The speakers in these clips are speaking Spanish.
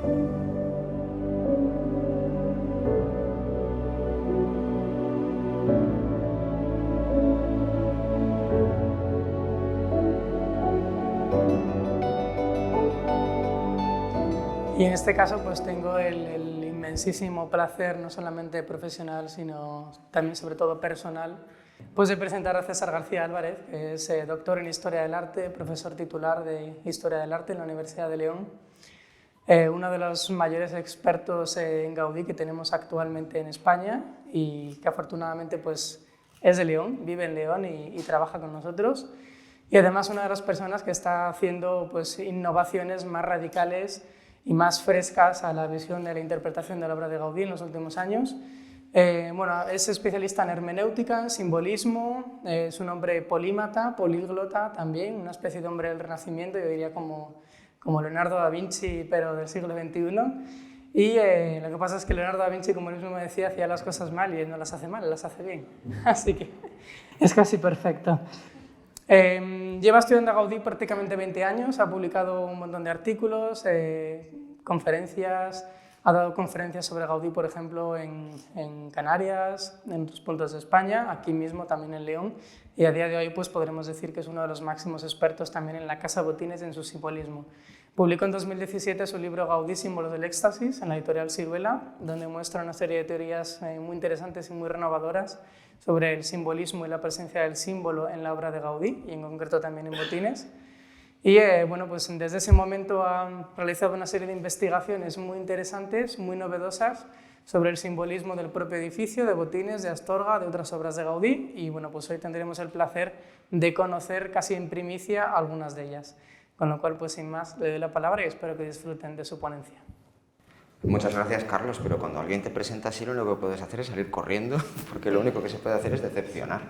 Y en este caso pues tengo el inmensísimo placer, no solamente profesional, sino también sobre todo personal, pues de presentar a César García Álvarez, que es doctor en Historia del Arte, profesor titular de Historia del Arte en la Universidad de León, uno de los mayores expertos en Gaudí que tenemos actualmente en España y que afortunadamente pues es de León, vive en León y trabaja con nosotros. Y además una de las personas que está haciendo pues, innovaciones más radicales y más frescas a la visión de la interpretación de la obra de Gaudí en los últimos años. Bueno, es especialista en hermenéutica, en simbolismo, es un hombre polímata, políglota también, una especie de hombre del Renacimiento, yo diría como Leonardo da Vinci, pero del siglo XXI. Y lo que pasa es que Leonardo da Vinci, como él mismo me decía, hacía las cosas mal y él no las hace mal, las hace bien. Así que es casi perfecto. Lleva estudiando a Gaudí prácticamente 20 años, ha publicado un montón de artículos, conferencias, ha dado conferencias sobre Gaudí, por ejemplo, en Canarias, en otros puntos de España, aquí mismo también en León, y a día de hoy pues, podremos decir que es uno de los máximos expertos también en la Casa Botines en su simbolismo. Publicó en 2017 su libro Gaudí, símbolos del éxtasis, en la editorial Siruela, donde muestra una serie de teorías muy interesantes y muy renovadoras sobre el simbolismo y la presencia del símbolo en la obra de Gaudí, y en concreto también en Botines. Y bueno, pues desde ese momento ha realizado una serie de investigaciones muy interesantes, muy novedosas, sobre el simbolismo del propio edificio, de Botines, de Astorga, de otras obras de Gaudí, y bueno, pues hoy tendremos el placer de conocer casi en primicia algunas de ellas. Con lo cual, pues sin más, le doy la palabra y espero que disfruten de su ponencia. Muchas gracias, Carlos, pero cuando alguien te presenta así, lo único que puedes hacer es salir corriendo, porque lo único que se puede hacer es decepcionar.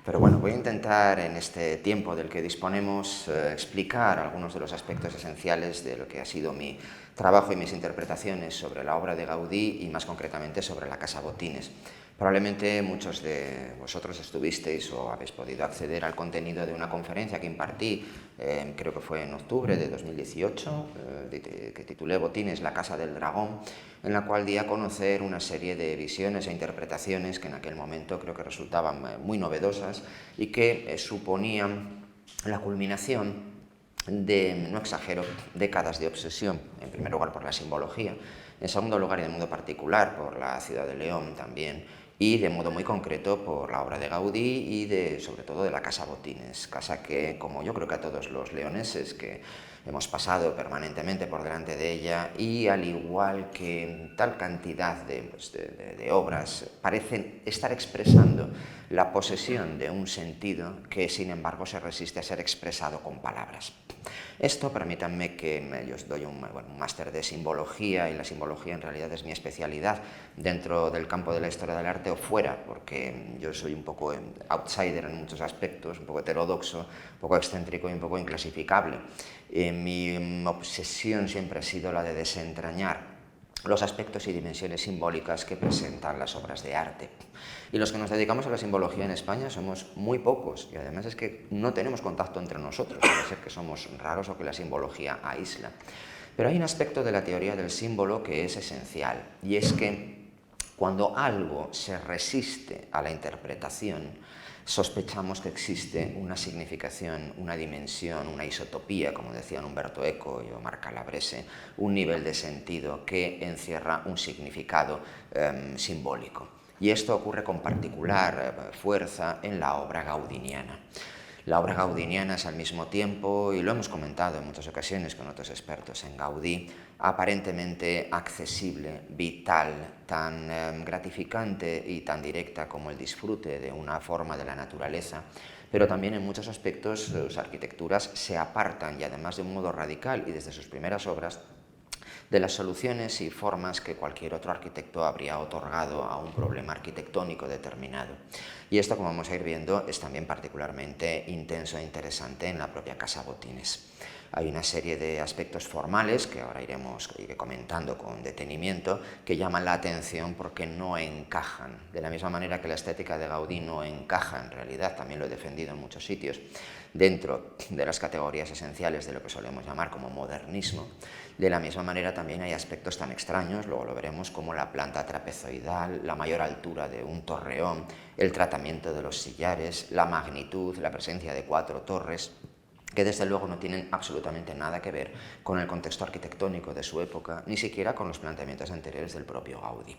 Pero bueno, voy a intentar en este tiempo del que disponemos explicar algunos de los aspectos esenciales de lo que ha sido mi trabajo y mis interpretaciones sobre la obra de Gaudí y más concretamente sobre la Casa Botines. Probablemente muchos de vosotros estuvisteis o habéis podido acceder al contenido de una conferencia que impartí, creo que fue en octubre de 2018, que titulé Botines, la Casa del Dragón, en la cual di a conocer una serie de visiones e interpretaciones que en aquel momento creo que resultaban muy novedosas y que suponían la culminación de, no exagero, décadas de obsesión, en primer lugar por la simbología, en segundo lugar y de modo particular por la ciudad de León también, y de modo muy concreto por la obra de Gaudí y sobre todo de la Casa Botines, casa que, como yo creo que a todos los leoneses que hemos pasado permanentemente por delante de ella, y al igual que tal cantidad de obras parecen estar expresando la posesión de un sentido que sin embargo se resiste a ser expresado con palabras. Esto, permítanme que yo os doy un máster de simbología, y la simbología en realidad es mi especialidad dentro del campo de la historia del arte o fuera, porque yo soy un poco outsider en muchos aspectos, un poco heterodoxo, un poco excéntrico y un poco inclasificable. Mi obsesión siempre ha sido la de desentrañar los aspectos y dimensiones simbólicas que presentan las obras de arte. Y los que nos dedicamos a la simbología en España somos muy pocos, y además es que no tenemos contacto entre nosotros, puede ser que somos raros o que la simbología aísla. Pero hay un aspecto de la teoría del símbolo que es esencial, y es que cuando algo se resiste a la interpretación, sospechamos que existe una significación, una dimensión, una isotopía, como decían Umberto Eco y Omar Calabrese, un nivel de sentido que encierra un significado simbólico. Y esto ocurre con particular fuerza en la obra gaudiniana. La obra gaudiniana es al mismo tiempo, y lo hemos comentado en muchas ocasiones con otros expertos en Gaudí, aparentemente accesible, vital, tan gratificante y tan directa como el disfrute de una forma de la naturaleza, pero también en muchos aspectos sus arquitecturas se apartan, y además de un modo radical y desde sus primeras obras, de las soluciones y formas que cualquier otro arquitecto habría otorgado a un problema arquitectónico determinado. Y esto, como vamos a ir viendo, es también particularmente intenso e interesante en la propia Casa Botines. Hay una serie de aspectos formales que ahora iré comentando con detenimiento, que llaman la atención porque no encajan, de la misma manera que la estética de Gaudí no encaja en realidad, también lo he defendido en muchos sitios, dentro de las categorías esenciales de lo que solemos llamar como modernismo. De la misma manera también hay aspectos tan extraños, luego lo veremos, como la planta trapezoidal, la mayor altura de un torreón, el tratamiento de los sillares, la magnitud, la presencia de 4 torres, que desde luego no tienen absolutamente nada que ver con el contexto arquitectónico de su época, ni siquiera con los planteamientos anteriores del propio Gaudí.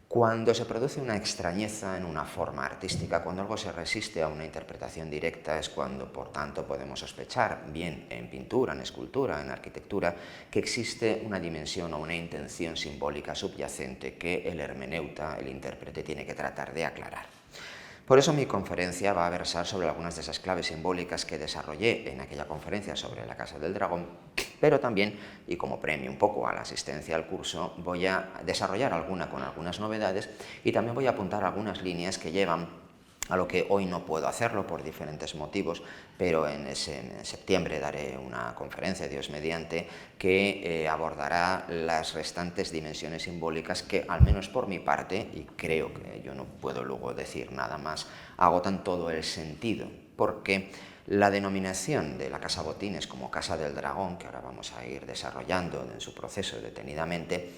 Cuando se produce una extrañeza en una forma artística, cuando algo se resiste a una interpretación directa, es cuando, por tanto, podemos sospechar, bien en pintura, en escultura, en arquitectura, que existe una dimensión o una intención simbólica subyacente que el hermeneuta, el intérprete, tiene que tratar de aclarar. Por eso mi conferencia va a versar sobre algunas de esas claves simbólicas que desarrollé en aquella conferencia sobre la Casa del Dragón, pero también, y como premio un poco a la asistencia al curso, voy a desarrollar alguna con algunas novedades y también voy a apuntar algunas líneas que llevan a lo que hoy no puedo hacerlo por diferentes motivos, pero en septiembre daré una conferencia, Dios mediante, que abordará las restantes dimensiones simbólicas que, al menos por mi parte, y creo que yo no puedo luego decir nada más, agotan todo el sentido, porque la denominación de la Casa Botines como Casa del Dragón, que ahora vamos a ir desarrollando en su proceso detenidamente,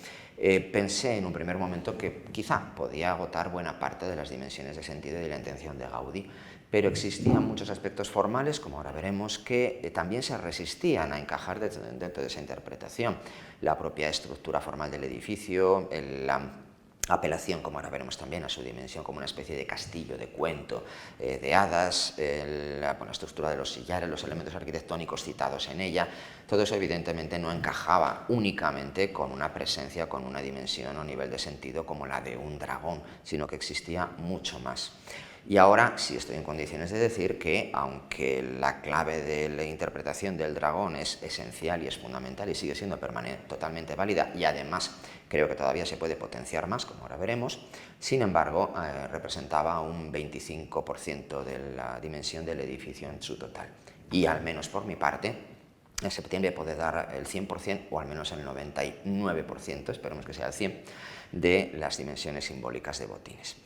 pensé en un primer momento que quizá podía agotar buena parte de las dimensiones de sentido y de la intención de Gaudí, pero existían muchos aspectos formales, como ahora veremos, que también se resistían a encajar dentro de esa interpretación. La propia estructura formal del edificio, la apelación, como ahora veremos también, a su dimensión como una especie de castillo, de cuento, de hadas, la estructura de los sillares, los elementos arquitectónicos citados en ella, todo eso evidentemente no encajaba únicamente con una presencia, con una dimensión o nivel de sentido como la de un dragón, sino que existía mucho más. Y ahora sí estoy en condiciones de decir que, aunque la clave de la interpretación del dragón es esencial y es fundamental y sigue siendo totalmente válida, y además creo que todavía se puede potenciar más, como ahora veremos, sin embargo, representaba un 25% de la dimensión del edificio en su total. Y al menos por mi parte, en septiembre puede dar el 100% o al menos el 99%, esperemos que sea el 100%, de las dimensiones simbólicas de Botines.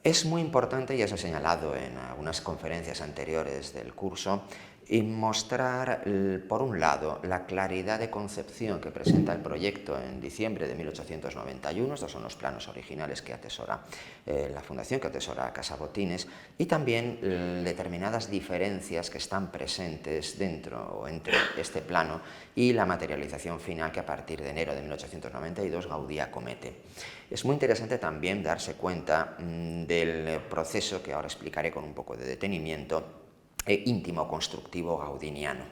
Es muy importante, ya se ha señalado en algunas conferencias anteriores del curso, y mostrar, por un lado, la claridad de concepción que presenta el proyecto en diciembre de 1891, estos son los planos originales que atesora la Fundación, que atesora Casa Botines, y también determinadas diferencias que están presentes dentro o entre este plano y la materialización final que a partir de enero de 1892 Gaudí acomete. Es muy interesante también darse cuenta del proceso que ahora explicaré con un poco de detenimiento, íntimo constructivo gaudiniano,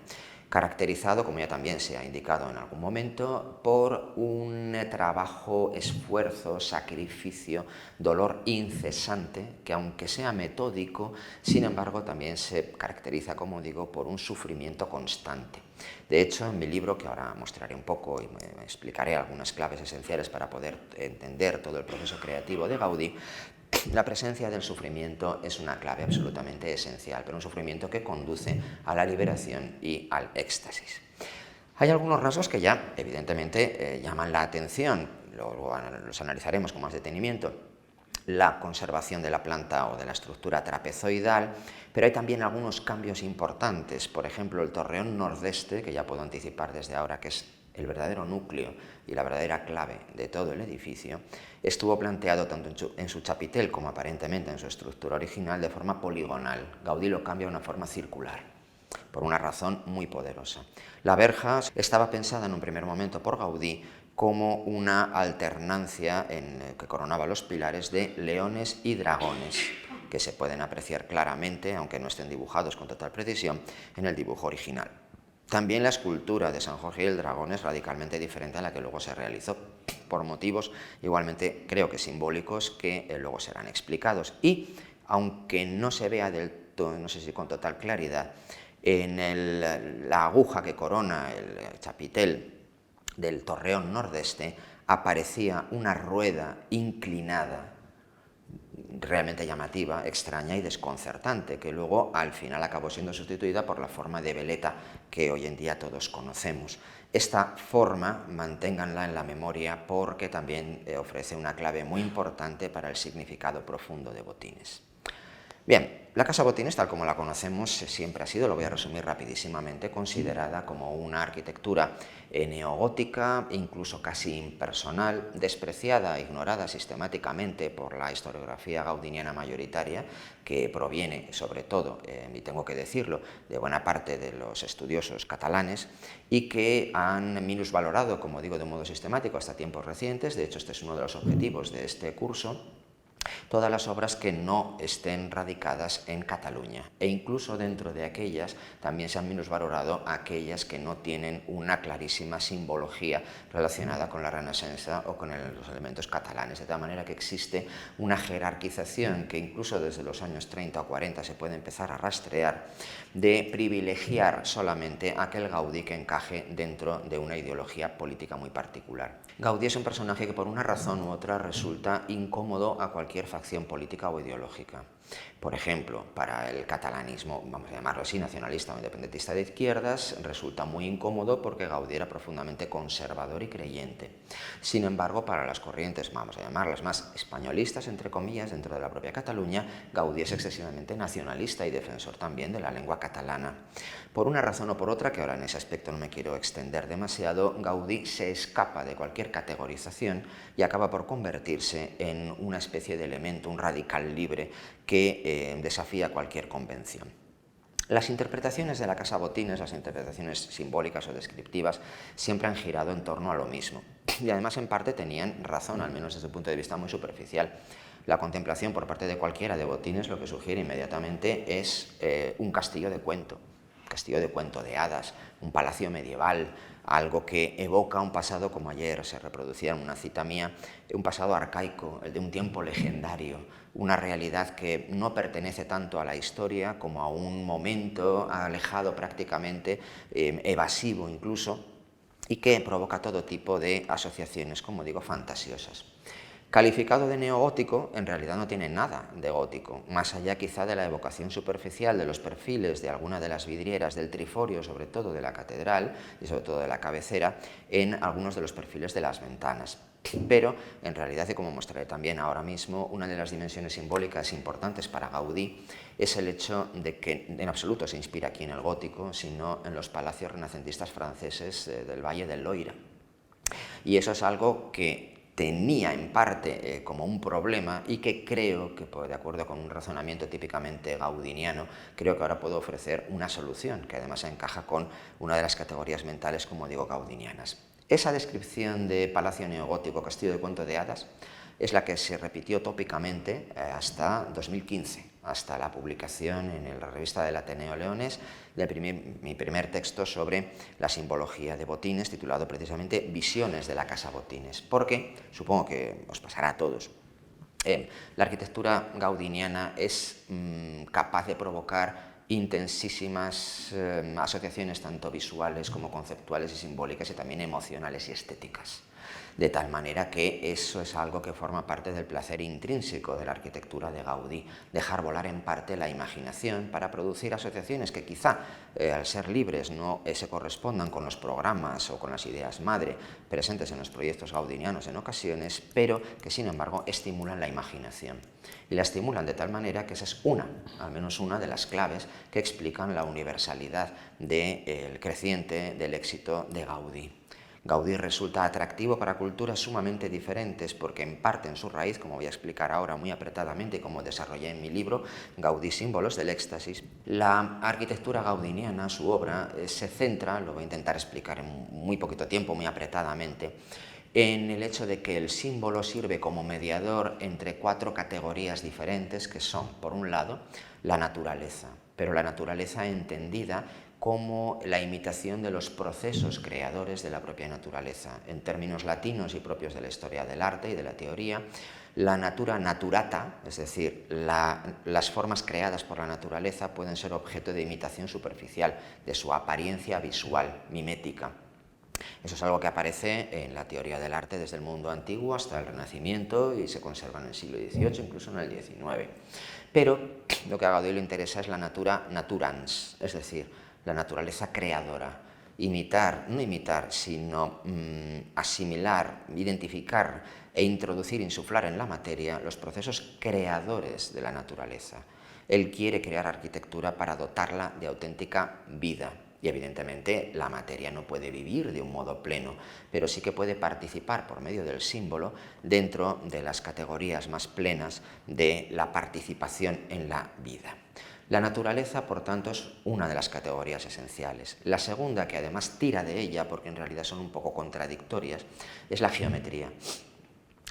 caracterizado, como ya también se ha indicado en algún momento, por un trabajo, esfuerzo, sacrificio, dolor incesante, que aunque sea metódico, sin embargo también se caracteriza, como digo, por un sufrimiento constante. De hecho, en mi libro, que ahora mostraré un poco y me explicaré algunas claves esenciales para poder entender todo el proceso creativo de Gaudí, la presencia del sufrimiento es una clave absolutamente esencial, pero un sufrimiento que conduce a la liberación y al éxtasis. Hay algunos rasgos que ya, evidentemente, llaman la atención, luego los analizaremos con más detenimiento. La conservación de la planta o de la estructura trapezoidal, pero hay también algunos cambios importantes, por ejemplo, el torreón nordeste, que ya puedo anticipar desde ahora que es el verdadero núcleo y la verdadera clave de todo el edificio, estuvo planteado tanto en su chapitel como aparentemente en su estructura original de forma poligonal. Gaudí lo cambia a una forma circular, por una razón muy poderosa. La verja estaba pensada en un primer momento por Gaudí como una alternancia que coronaba los pilares de leones y dragones, que se pueden apreciar claramente, aunque no estén dibujados con total precisión, en el dibujo original. También la escultura de San Jorge y el dragón es radicalmente diferente a la que luego se realizó, por motivos igualmente creo que simbólicos que luego serán explicados. Y aunque no se vea del todo, no sé si con total claridad, en la aguja que corona el chapitel del torreón nordeste aparecía una rueda inclinada, realmente llamativa, extraña y desconcertante, que luego al final acabó siendo sustituida por la forma de veleta que hoy en día todos conocemos. Esta forma, manténganla en la memoria porque también ofrece una clave muy importante para el significado profundo de Botines. Bien, La Casa Botines, tal como la conocemos, siempre ha sido, lo voy a resumir rapidísimamente, considerada como una arquitectura neogótica, incluso casi impersonal, despreciada e ignorada sistemáticamente por la historiografía gaudiniana mayoritaria, que proviene, sobre todo, y tengo que decirlo, de buena parte de los estudiosos catalanes, y que han minusvalorado, como digo, de modo sistemático hasta tiempos recientes. De hecho, este es uno de los objetivos de este curso, todas las obras que no estén radicadas en Cataluña, e incluso dentro de aquellas también se han minusvalorado aquellas que no tienen una clarísima simbología relacionada con la Renaixença o con los elementos catalanes, de tal manera que existe una jerarquización que incluso desde los años 30 o 40 se puede empezar a rastrear, de privilegiar solamente aquel Gaudí que encaje dentro de una ideología política muy particular. Gaudí es un personaje que por una razón u otra resulta incómodo a cualquier facción política o ideológica. Por ejemplo, para el catalanismo, vamos a llamarlo así, nacionalista o independentista de izquierdas, resulta muy incómodo porque Gaudí era profundamente conservador y creyente. Sin embargo, para las corrientes, vamos a llamarlas más españolistas, entre comillas, dentro de la propia Cataluña, Gaudí es excesivamente nacionalista y defensor también de la lengua catalana. Por una razón o por otra, que ahora en ese aspecto no me quiero extender demasiado, Gaudí se escapa de cualquier categorización y acaba por convertirse en una especie de elemento, un radical libre que desafía cualquier convención. Las interpretaciones de la Casa Botines, las interpretaciones simbólicas o descriptivas, siempre han girado en torno a lo mismo. Y además en parte tenían razón, al menos desde un punto de vista muy superficial. La contemplación por parte de cualquiera de Botines lo que sugiere inmediatamente es un castillo de cuento de hadas, un palacio medieval, algo que evoca un pasado, como ayer se reproducía en una cita mía, un pasado arcaico, el de un tiempo legendario, una realidad que no pertenece tanto a la historia como a un momento alejado prácticamente, evasivo incluso, y que provoca todo tipo de asociaciones, como digo, fantasiosas. Calificado de neogótico, en realidad no tiene nada de gótico, más allá quizá de la evocación superficial de los perfiles de alguna de las vidrieras del triforio, sobre todo de la catedral y sobre todo de la cabecera, en algunos de los perfiles de las ventanas. Pero, en realidad, y como mostraré también ahora mismo, una de las dimensiones simbólicas importantes para Gaudí es el hecho de que en absoluto se inspira aquí en el gótico, sino en los palacios renacentistas franceses del Valle del Loira. Y eso es algo que tenía en parte como un problema y que creo que, de acuerdo con un razonamiento típicamente gaudiniano, creo que ahora puedo ofrecer una solución que además encaja con una de las categorías mentales, como digo, gaudinianas. Esa descripción de palacio neogótico, castillo de cuento de hadas, es la que se repitió tópicamente hasta 2015, hasta la publicación en la revista del Ateneo Leones de mi primer texto sobre la simbología de Botines, titulado precisamente Visiones de la Casa Botines, porque, supongo que os pasará a todos, la arquitectura gaudiniana es capaz de provocar intensísimas asociaciones tanto visuales como conceptuales y simbólicas y también emocionales y estéticas. De tal manera que eso es algo que forma parte del placer intrínseco de la arquitectura de Gaudí, dejar volar en parte la imaginación para producir asociaciones que quizá, al ser libres, no se correspondan con los programas o con las ideas madre presentes en los proyectos gaudinianos en ocasiones, pero que sin embargo estimulan la imaginación. Y la estimulan de tal manera que esa es al menos una de las claves que explican la universalidad del creciente del éxito de Gaudí. Gaudí resulta atractivo para culturas sumamente diferentes porque en parte en su raíz, como voy a explicar ahora muy apretadamente y como desarrollé en mi libro, Gaudí, símbolos del éxtasis, la arquitectura gaudiniana, su obra, se centra, lo voy a intentar explicar en muy poquito tiempo, muy apretadamente, en el hecho de que el símbolo sirve como mediador entre cuatro categorías diferentes que son, por un lado, la naturaleza, pero la naturaleza entendida como la imitación de los procesos creadores de la propia naturaleza. En términos latinos y propios de la historia del arte y de la teoría, la natura naturata, es decir, las formas creadas por la naturaleza pueden ser objeto de imitación superficial, de su apariencia visual, mimética. Eso es algo que aparece en la teoría del arte desde el mundo antiguo hasta el Renacimiento y se conserva en el siglo XVIII, incluso en el XIX. Pero lo que a Gaudí le interesa es la natura naturans, es decir, la naturaleza creadora. No imitar, sino asimilar, identificar e introducir, insuflar en la materia los procesos creadores de la naturaleza. Él quiere crear arquitectura para dotarla de auténtica vida. Y evidentemente la materia no puede vivir de un modo pleno, pero sí que puede participar por medio del símbolo dentro de las categorías más plenas de la participación en la vida. La naturaleza, por tanto, es una de las categorías esenciales. La segunda, que además tira de ella, porque en realidad son un poco contradictorias, es la geometría.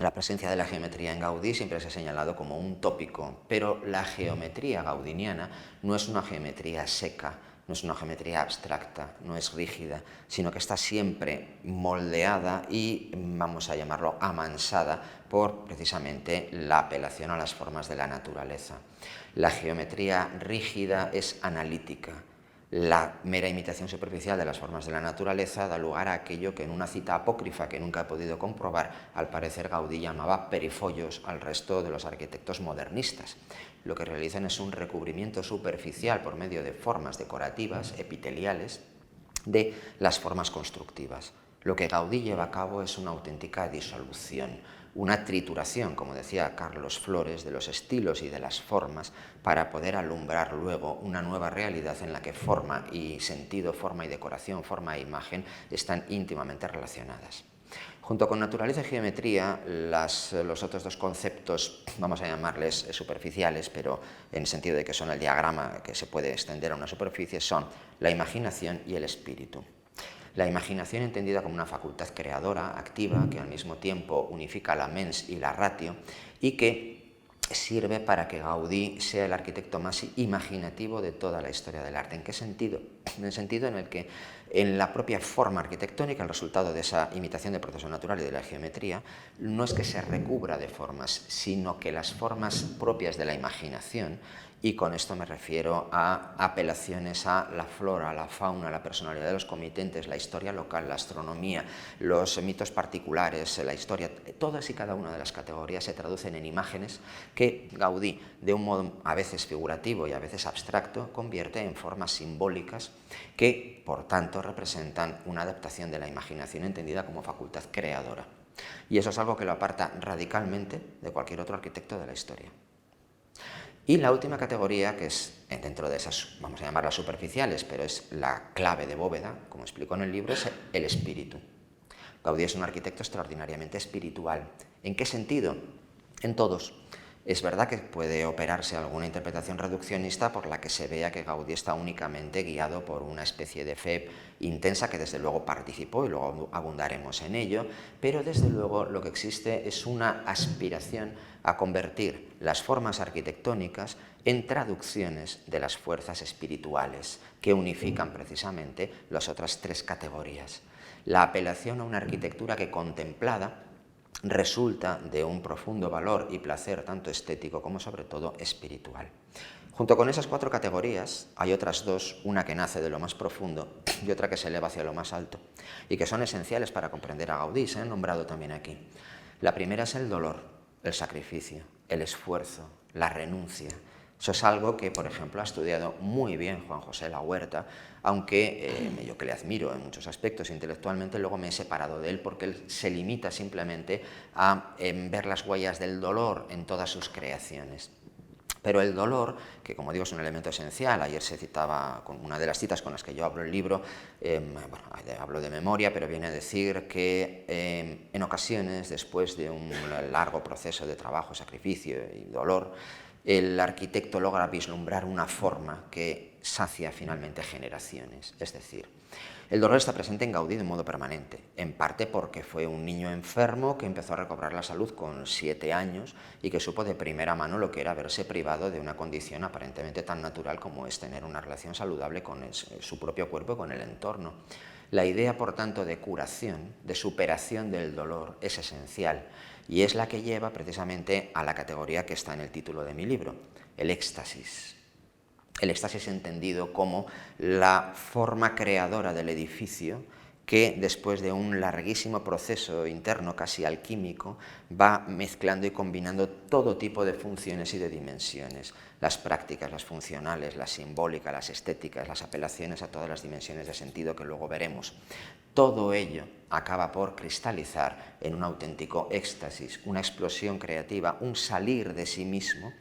La presencia de la geometría en Gaudí siempre se ha señalado como un tópico, pero la geometría gaudiniana no es una geometría seca, no es una geometría abstracta, no es rígida, sino que está siempre moldeada y, vamos a llamarlo, amansada por precisamente la apelación a las formas de la naturaleza. La geometría rígida es analítica. La mera imitación superficial de las formas de la naturaleza da lugar a aquello que en una cita apócrifa que nunca he podido comprobar, al parecer Gaudí llamaba perifollos al resto de los arquitectos modernistas. Lo que realizan es un recubrimiento superficial por medio de formas decorativas, epiteliales, de las formas constructivas. Lo que Gaudí lleva a cabo es una auténtica disolución, una trituración, como decía Carlos Flores, de los estilos y de las formas para poder alumbrar luego una nueva realidad en la que forma y sentido, forma y decoración, forma e imagen están íntimamente relacionadas. Junto con naturaleza y geometría, los otros dos conceptos, vamos a llamarles superficiales, pero en el sentido de que son el diagrama que se puede extender a una superficie, son la imaginación y el espíritu. La imaginación entendida como una facultad creadora, activa, que al mismo tiempo unifica la mens y la ratio y que sirve para que Gaudí sea el arquitecto más imaginativo de toda la historia del arte. ¿En qué sentido? En el sentido en el que en la propia forma arquitectónica, el resultado de esa imitación del proceso natural y de la geometría, no es que se recubra de formas, sino que las formas propias de la imaginación, y con esto me refiero a apelaciones a la flora, la fauna, la personalidad de los comitentes, la historia local, la astronomía, los mitos particulares, la historia, todas y cada una de las categorías se traducen en imágenes que Gaudí, de un modo a veces figurativo y a veces abstracto, convierte en formas simbólicas que, por tanto, representan una adaptación de la imaginación entendida como facultad creadora. Y eso es algo que lo aparta radicalmente de cualquier otro arquitecto de la historia. Y la última categoría, que es dentro de esas, vamos a llamarlas superficiales, pero es la clave de bóveda, como explico en el libro, es el espíritu. Gaudí es un arquitecto extraordinariamente espiritual. ¿En qué sentido? En todos. Es verdad que puede operarse alguna interpretación reduccionista por la que se vea que Gaudí está únicamente guiado por una especie de fe intensa que desde luego participó y luego abundaremos en ello, pero desde luego lo que existe es una aspiración a convertir las formas arquitectónicas en traducciones de las fuerzas espirituales que unifican precisamente las otras tres categorías. La apelación a una arquitectura que contemplada resulta de un profundo valor y placer tanto estético como sobre todo espiritual. Junto con esas cuatro categorías hay otras dos, una que nace de lo más profundo y otra que se eleva hacia lo más alto, y que son esenciales para comprender a Gaudí, se han nombrado también aquí. La primera es el dolor, el sacrificio, el esfuerzo, la renuncia. Eso es algo que, por ejemplo, ha estudiado muy bien Juan José Lahuerta, aunque yo que le admiro en muchos aspectos intelectualmente, luego me he separado de él porque él se limita simplemente a ver las huellas del dolor en todas sus creaciones. Pero el dolor, que como digo es un elemento esencial, ayer se citaba con una de las citas con las que yo hablo el libro, bueno, hablo de memoria, pero viene a decir que en ocasiones, después de un largo proceso de trabajo, sacrificio y dolor, el arquitecto logra vislumbrar una forma que sacia finalmente generaciones. Es decir, el dolor está presente en Gaudí de modo permanente, en parte porque fue un niño enfermo que empezó a recobrar la salud con 7 años y que supo de primera mano lo que era verse privado de una condición aparentemente tan natural como es tener una relación saludable con su propio cuerpo y con el entorno. La idea, por tanto, de curación, de superación del dolor es esencial y es la que lleva precisamente a la categoría que está en el título de mi libro, el éxtasis. El éxtasis entendido como la forma creadora del edificio que después de un larguísimo proceso interno casi alquímico va mezclando y combinando todo tipo de funciones y de dimensiones, las prácticas, las funcionales, las simbólicas, las estéticas, las apelaciones a todas las dimensiones de sentido que luego veremos. Todo ello acaba por cristalizar en un auténtico éxtasis, una explosión creativa, un salir de sí mismo,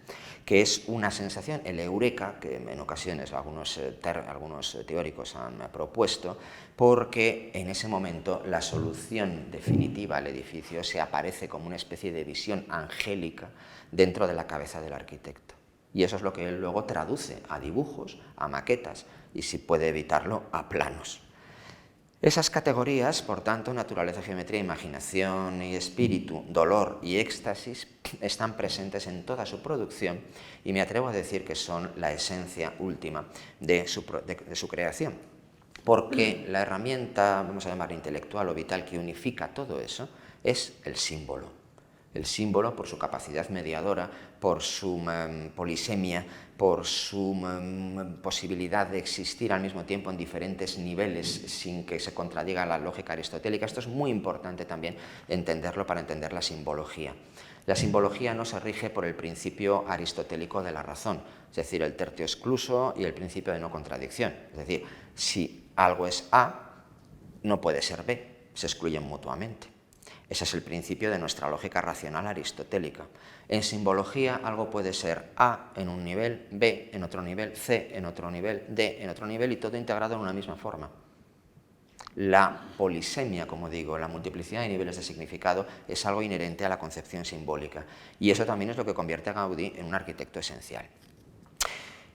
que es una sensación, el eureka, que en ocasiones algunos teóricos han propuesto, porque en ese momento la solución definitiva al edificio se aparece como una especie de visión angélica dentro de la cabeza del arquitecto. Y eso es lo que él luego traduce a dibujos, a maquetas y, si puede evitarlo, a planos. Esas categorías, por tanto, naturaleza, geometría, imaginación y espíritu, dolor y éxtasis, están presentes en toda su producción y me atrevo a decir que son la esencia última de su creación. Porque la herramienta, vamos a llamarla intelectual o vital, que unifica todo eso es el símbolo. El símbolo, por su capacidad mediadora, por su polisemia, por su posibilidad de existir al mismo tiempo en diferentes niveles sin que se contradiga la lógica aristotélica. Esto es muy importante también entenderlo para entender la simbología. La simbología no se rige por el principio aristotélico de la razón, es decir, el tertio excluso y el principio de no contradicción. Es decir, si algo es A, no puede ser B, se excluyen mutuamente. Ese es el principio de nuestra lógica racional aristotélica. En simbología algo puede ser A en un nivel, B en otro nivel, C en otro nivel, D en otro nivel y todo integrado en una misma forma. La polisemia, como digo, la multiplicidad de niveles de significado es algo inherente a la concepción simbólica y eso también es lo que convierte a Gaudí en un arquitecto esencial.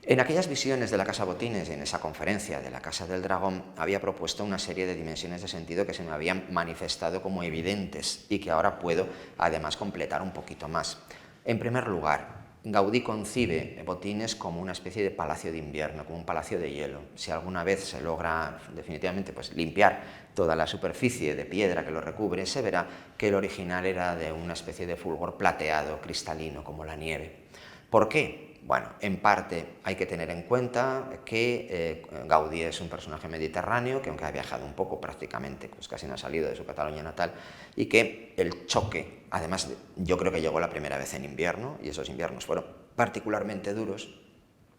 En aquellas visiones de la Casa Botines y en esa conferencia de la Casa del Dragón había propuesto una serie de dimensiones de sentido que se me habían manifestado como evidentes y que ahora puedo además completar un poquito más. En primer lugar, Gaudí concibe Botines como una especie de palacio de invierno, como un palacio de hielo. Si alguna vez se logra definitivamente limpiar toda la superficie de piedra que lo recubre, se verá que el original era de una especie de fulgor plateado, cristalino, como la nieve. ¿Por qué? Bueno, en parte hay que tener en cuenta que Gaudí es un personaje mediterráneo, que aunque ha viajado un poco, prácticamente pues casi no ha salido de su Cataluña natal, y que el choque, además yo creo que llegó la primera vez en invierno, y esos inviernos fueron particularmente duros,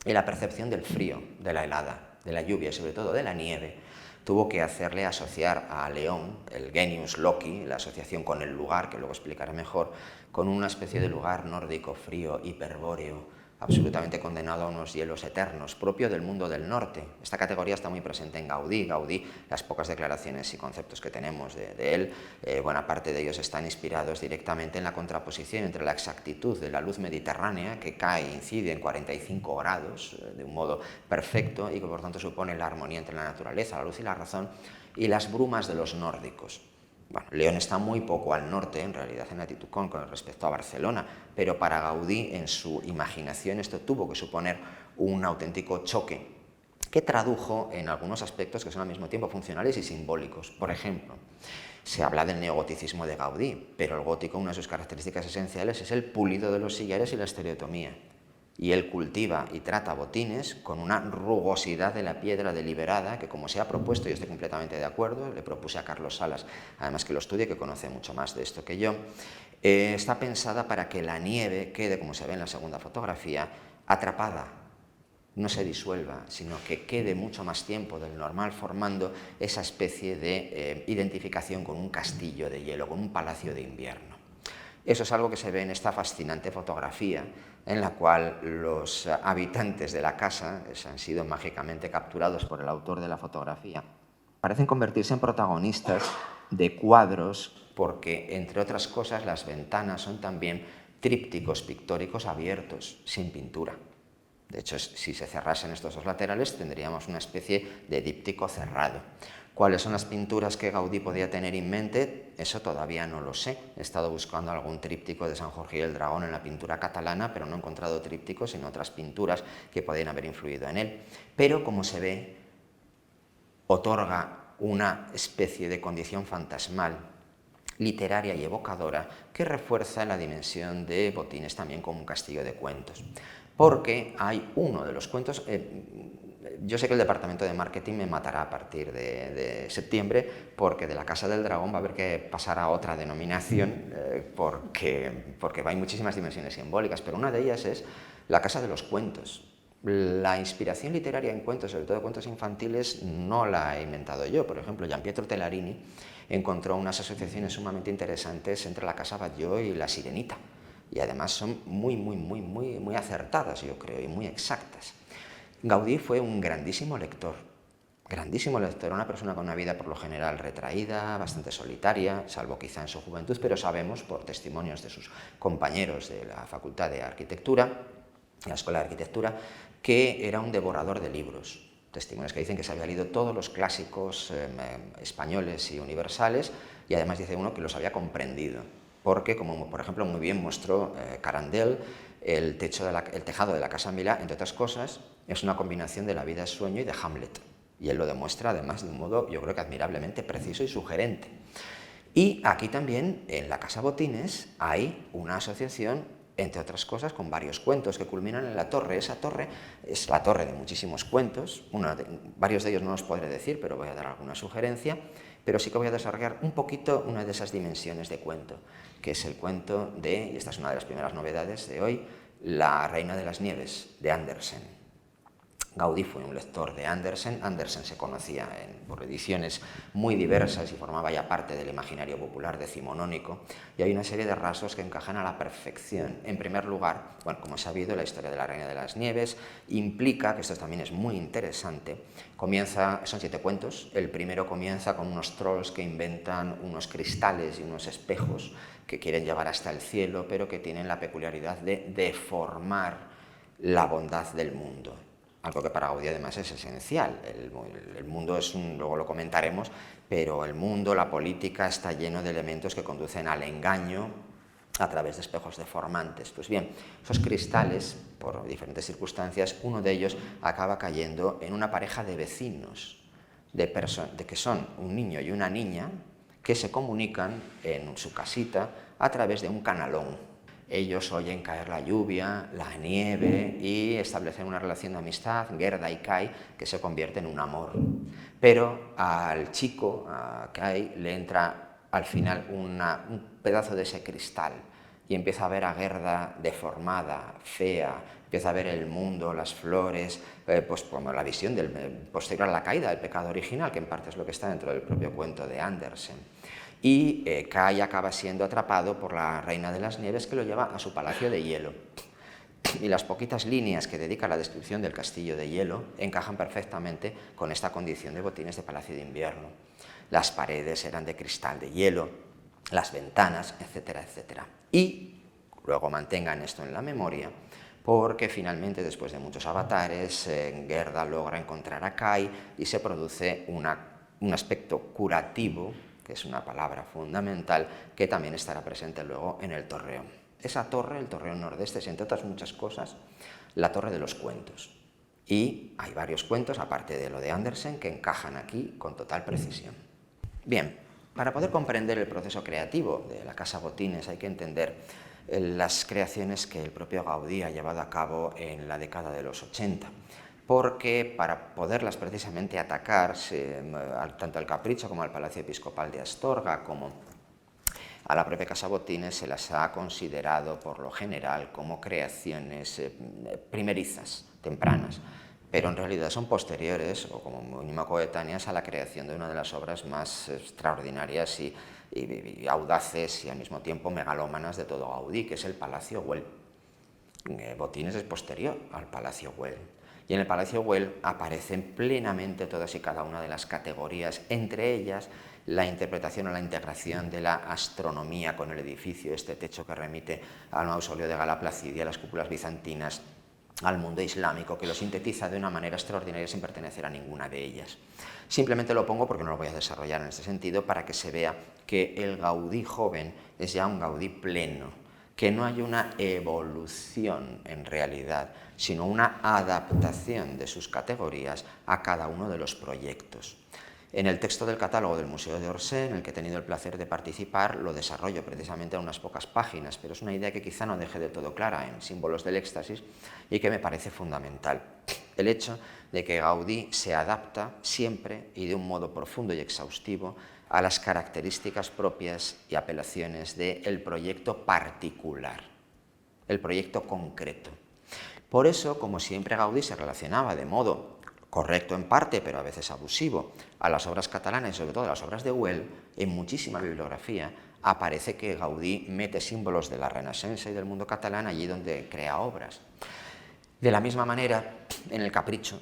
y la percepción del frío, de la helada, de la lluvia y sobre todo de la nieve, tuvo que hacerle asociar a León, el genius loci, la asociación con el lugar, que luego explicaré mejor, con una especie de lugar nórdico, frío, hiperbóreo, absolutamente condenado a unos hielos eternos, propio del mundo del norte. Esta categoría está muy presente en Gaudí. Gaudí, las pocas declaraciones y conceptos que tenemos de él, buena parte de ellos están inspirados directamente en la contraposición entre la exactitud de la luz mediterránea, que cae e incide en 45 grados de un modo perfecto y que por tanto supone la armonía entre la naturaleza, la luz y la razón, y las brumas de los nórdicos. Bueno, León está muy poco al norte, en realidad, en latitud con respecto a Barcelona, pero para Gaudí, en su imaginación, esto tuvo que suponer un auténtico choque que tradujo en algunos aspectos que son al mismo tiempo funcionales y simbólicos. Por ejemplo, se habla del neogoticismo de Gaudí, pero el gótico, una de sus características esenciales es el pulido de los sillares y la estereotomía. Y él cultiva y trata Botines con una rugosidad de la piedra deliberada que, como se ha propuesto, y estoy completamente de acuerdo, le propuse a Carlos Salas, además que lo estudie, que conoce mucho más de esto que yo, está pensada para que la nieve quede, como se ve en la segunda fotografía, atrapada, no se disuelva, sino que quede mucho más tiempo del normal, formando esa especie de identificación con un castillo de hielo, con un palacio de invierno. Eso es algo que se ve en esta fascinante fotografía, en la cual los habitantes de la casa han sido mágicamente capturados por el autor de la fotografía. Parecen convertirse en protagonistas de cuadros porque, entre otras cosas, las ventanas son también trípticos pictóricos abiertos, sin pintura. De hecho, si se cerrasen estos dos laterales, tendríamos una especie de díptico cerrado. ¿Cuáles son las pinturas que Gaudí podía tener en mente? Eso todavía no lo sé. He estado buscando algún tríptico de San Jorge y el Dragón en la pintura catalana, pero no he encontrado trípticos, sino otras pinturas que podían haber influido en él. Pero, como se ve, otorga una especie de condición fantasmal, literaria y evocadora, que refuerza la dimensión de Botines también como un castillo de cuentos. Porque hay uno de los cuentos... yo sé que el departamento de marketing me matará a partir de septiembre, porque de la Casa del Dragón va a haber que pasar a otra denominación, porque hay muchísimas dimensiones simbólicas, pero una de ellas es la Casa de los Cuentos. La inspiración literaria en cuentos, sobre todo cuentos infantiles, no la he inventado yo. Por ejemplo, Gian Pietro Tellarini encontró unas asociaciones sumamente interesantes entre la Casa Batlló y la Sirenita. Y además son muy acertadas, yo creo, y muy exactas. Gaudí fue un grandísimo lector, una persona con una vida por lo general retraída, bastante solitaria, salvo quizá en su juventud, pero sabemos por testimonios de sus compañeros de la Facultad de Arquitectura, la Escuela de Arquitectura, que era un devorador de libros. Testimonios que dicen que se había leído todos los clásicos españoles y universales, y además dice uno que los había comprendido, porque, como por ejemplo muy bien mostró Carandel, el tejado de la Casa Milá, entre otras cosas, es una combinación de La vida es sueño y de Hamlet. Y él lo demuestra además de un modo, yo creo que admirablemente preciso y sugerente. Y aquí también, en la Casa Botines, hay una asociación, entre otras cosas, con varios cuentos que culminan en la torre. Esa torre es la torre de muchísimos cuentos, varios de ellos no los podré decir, pero voy a dar alguna sugerencia, pero sí que voy a desarrollar un poquito una de esas dimensiones de cuento, que es el cuento de, y esta es una de las primeras novedades de hoy, La Reina de las Nieves, de Andersen. Gaudí fue un lector de Andersen. Andersen se conocía por ediciones muy diversas y formaba ya parte del imaginario popular decimonónico, y hay una serie de rasgos que encajan a la perfección. En primer lugar, bueno, como es sabido, la historia de la Reina de las Nieves implica, que esto también es muy interesante, son 7 cuentos. El primero comienza con unos trolls que inventan unos cristales y unos espejos que quieren llevar hasta el cielo, pero que tienen la peculiaridad de deformar la bondad del mundo. Algo que para Gaudí además es esencial. El mundo luego lo comentaremos, pero el mundo, la política, está lleno de elementos que conducen al engaño a través de espejos deformantes. Pues bien, esos cristales, por diferentes circunstancias, uno de ellos acaba cayendo en una pareja de vecinos, de que son un niño y una niña, que se comunican en su casita a través de un canalón. Ellos oyen caer la lluvia, la nieve, y establecen una relación de amistad, Gerda y Kai, que se convierte en un amor. Pero al chico, a Kai, le entra al final un pedazo de ese cristal y empieza a ver a Gerda deformada, fea, empieza a ver el mundo, las flores, pues como la visión posterior a la caída del pecado original, que en parte es lo que está dentro del propio cuento de Andersen. Y Kai acaba siendo atrapado por la Reina de las Nieves, que lo lleva a su palacio de hielo. Y las poquitas líneas que dedica a la descripción del castillo de hielo encajan perfectamente con esta condición de Botines de Palacio de Invierno. Las paredes eran de cristal de hielo, las ventanas, etcétera, etcétera. Y luego mantengan esto en la memoria, porque finalmente, después de muchos avatares, Gerda logra encontrar a Kai y se produce un aspecto curativo, que es una palabra fundamental, que también estará presente luego en el torreón. Esa torre, el torreón nordeste, es, entre otras muchas cosas, la torre de los cuentos. Y hay varios cuentos, aparte de lo de Andersen, que encajan aquí con total precisión. Bien, para poder comprender el proceso creativo de la Casa Botines hay que entender las creaciones que el propio Gaudí ha llevado a cabo en la década de los 80. Porque para poderlas precisamente atacar, tanto al Capricho como al Palacio Episcopal de Astorga, como a la propia Casa Botines, se las ha considerado por lo general como creaciones primerizas, tempranas, pero en realidad son posteriores o como mínimo coetáneas a la creación de una de las obras más extraordinarias y audaces y al mismo tiempo megalómanas de todo Gaudí, que es el Palacio Güell. Botines es posterior al Palacio Güell. Y en el Palacio Güell aparecen plenamente todas y cada una de las categorías, entre ellas la interpretación o la integración de la astronomía con el edificio, este techo que remite al mausoleo de Gala Placidia, a las cúpulas bizantinas, al mundo islámico, que lo sintetiza de una manera extraordinaria sin pertenecer a ninguna de ellas. Simplemente lo pongo porque no lo voy a desarrollar en este sentido, para que se vea que el Gaudí joven es ya un Gaudí pleno, que no hay una evolución en realidad, sino una adaptación de sus categorías a cada uno de los proyectos. En el texto del catálogo del Museo de Orsay, en el que he tenido el placer de participar, lo desarrollo precisamente en unas pocas páginas, pero es una idea que quizá no deje de todo clara en Símbolos del Éxtasis y que me parece fundamental. El hecho de que Gaudí se adapta siempre y de un modo profundo y exhaustivo a las características propias y apelaciones del proyecto particular, el proyecto concreto. Por eso, como siempre, Gaudí se relacionaba de modo correcto en parte, pero a veces abusivo, a las obras catalanas y sobre todo a las obras de Güell, en muchísima bibliografía aparece que Gaudí mete símbolos de la Renaissance y del mundo catalán allí donde crea obras. De la misma manera, en el Capricho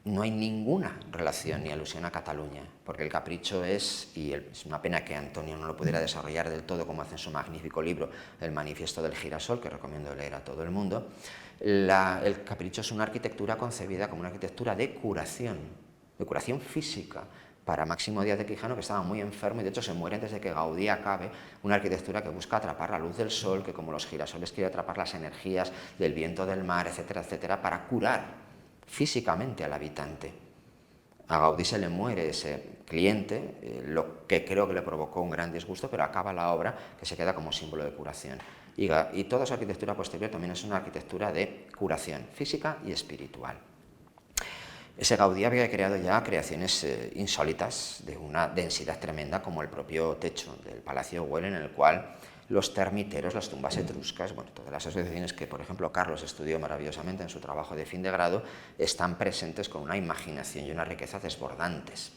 no hay ninguna relación ni alusión a Cataluña, porque el Capricho es, y es una pena que Antonio no lo pudiera desarrollar del todo como hace en su magnífico libro, El Manifiesto del Girasol, que recomiendo leer a todo el mundo. El Capricho es una arquitectura concebida como una arquitectura de curación física, para Máximo Díaz de Quijano, que estaba muy enfermo y de hecho se muere antes de que Gaudí acabe, una arquitectura que busca atrapar la luz del sol, que como los girasoles quiere atrapar las energías del viento del mar, etcétera, etcétera, para curar físicamente al habitante. A Gaudí se le muere ese cliente, lo que creo que le provocó un gran disgusto, pero acaba la obra que se queda como símbolo de curación. Y toda su arquitectura posterior también es una arquitectura de curación física y espiritual. Ese Gaudí había creado ya creaciones insólitas de una densidad tremenda, como el propio techo del Palacio Güell, en el cual los termiteros, las tumbas etruscas, bueno, todas las asociaciones que, por ejemplo, Carlos estudió maravillosamente en su trabajo de fin de grado, están presentes con una imaginación y una riqueza desbordantes.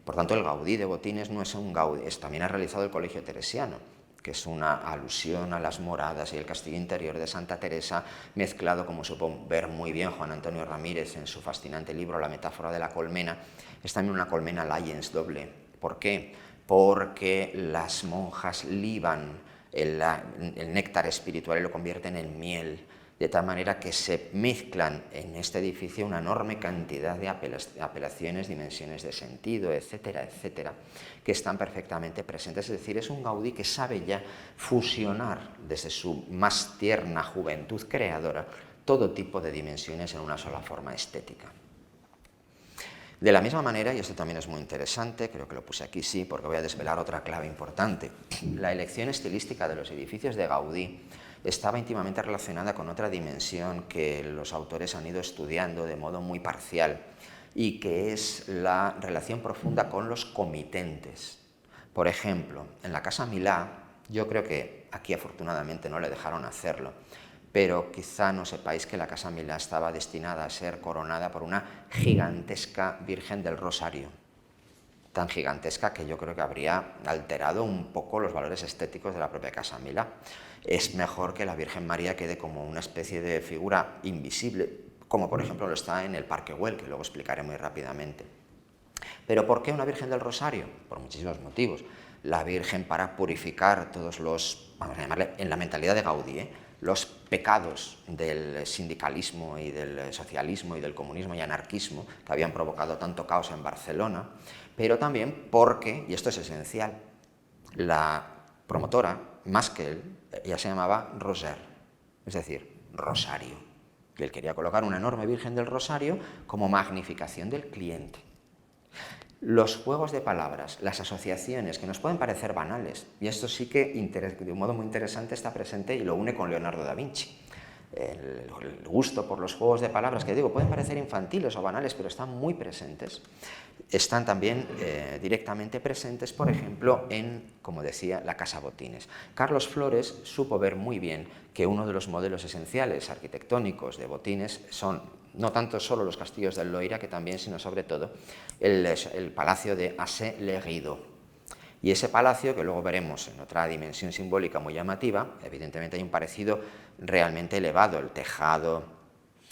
Por tanto, el Gaudí de Botines no es un Gaudí, también ha realizado el Colegio Teresiano, que es una alusión a las moradas y el castillo interior de Santa Teresa, mezclado, como supo ver muy bien Juan Antonio Ramírez en su fascinante libro La metáfora de la colmena. Es también una colmena Lions doble. ¿Por qué? Porque las monjas liban el néctar espiritual y lo convierten en miel, de tal manera que se mezclan en este edificio una enorme cantidad de apelaciones, dimensiones de sentido, etcétera, etcétera, que están perfectamente presentes. Es decir, es un Gaudí que sabe ya fusionar desde su más tierna juventud creadora todo tipo de dimensiones en una sola forma estética. De la misma manera, y esto también es muy interesante, creo que lo puse aquí sí, porque voy a desvelar otra clave importante, la elección estilística de los edificios de Gaudí estaba íntimamente relacionada con otra dimensión que los autores han ido estudiando de modo muy parcial y que es la relación profunda con los comitentes. Por ejemplo, en la Casa Milà, yo creo que aquí afortunadamente no le dejaron hacerlo, pero quizá no sepáis que la Casa Milà estaba destinada a ser coronada por una gigantesca Virgen del Rosario, tan gigantesca que yo creo que habría alterado un poco los valores estéticos de la propia Casa Milà. Es mejor que la Virgen María quede como una especie de figura invisible, como por ejemplo lo está en el Parque Güell, que luego explicaré muy rápidamente. ¿Pero por qué una Virgen del Rosario? Por muchísimos motivos. La Virgen para purificar todos los, vamos a llamarle, en la mentalidad de Gaudí, los pecados del sindicalismo y del socialismo y del comunismo y anarquismo que habían provocado tanto caos en Barcelona, pero también porque, y esto es esencial, la promotora, más que él, ella se llamaba Roser, es decir, Rosario. Y él quería colocar una enorme Virgen del Rosario como magnificación del cliente. Los juegos de palabras, las asociaciones, que nos pueden parecer banales, y esto sí que de un modo muy interesante está presente y lo une con Leonardo da Vinci. El gusto por los juegos de palabras, que digo, pueden parecer infantiles o banales, pero están muy presentes. Están también directamente presentes, por ejemplo, en, como decía, la Casa Botines. Carlos Flores supo ver muy bien que uno de los modelos esenciales arquitectónicos de Botines son no tanto solo los castillos del Loira, que también, sino sobre todo el palacio de Assé-le-Rideau. Y ese palacio, que luego veremos en otra dimensión simbólica muy llamativa, evidentemente hay un parecido realmente elevado, el tejado,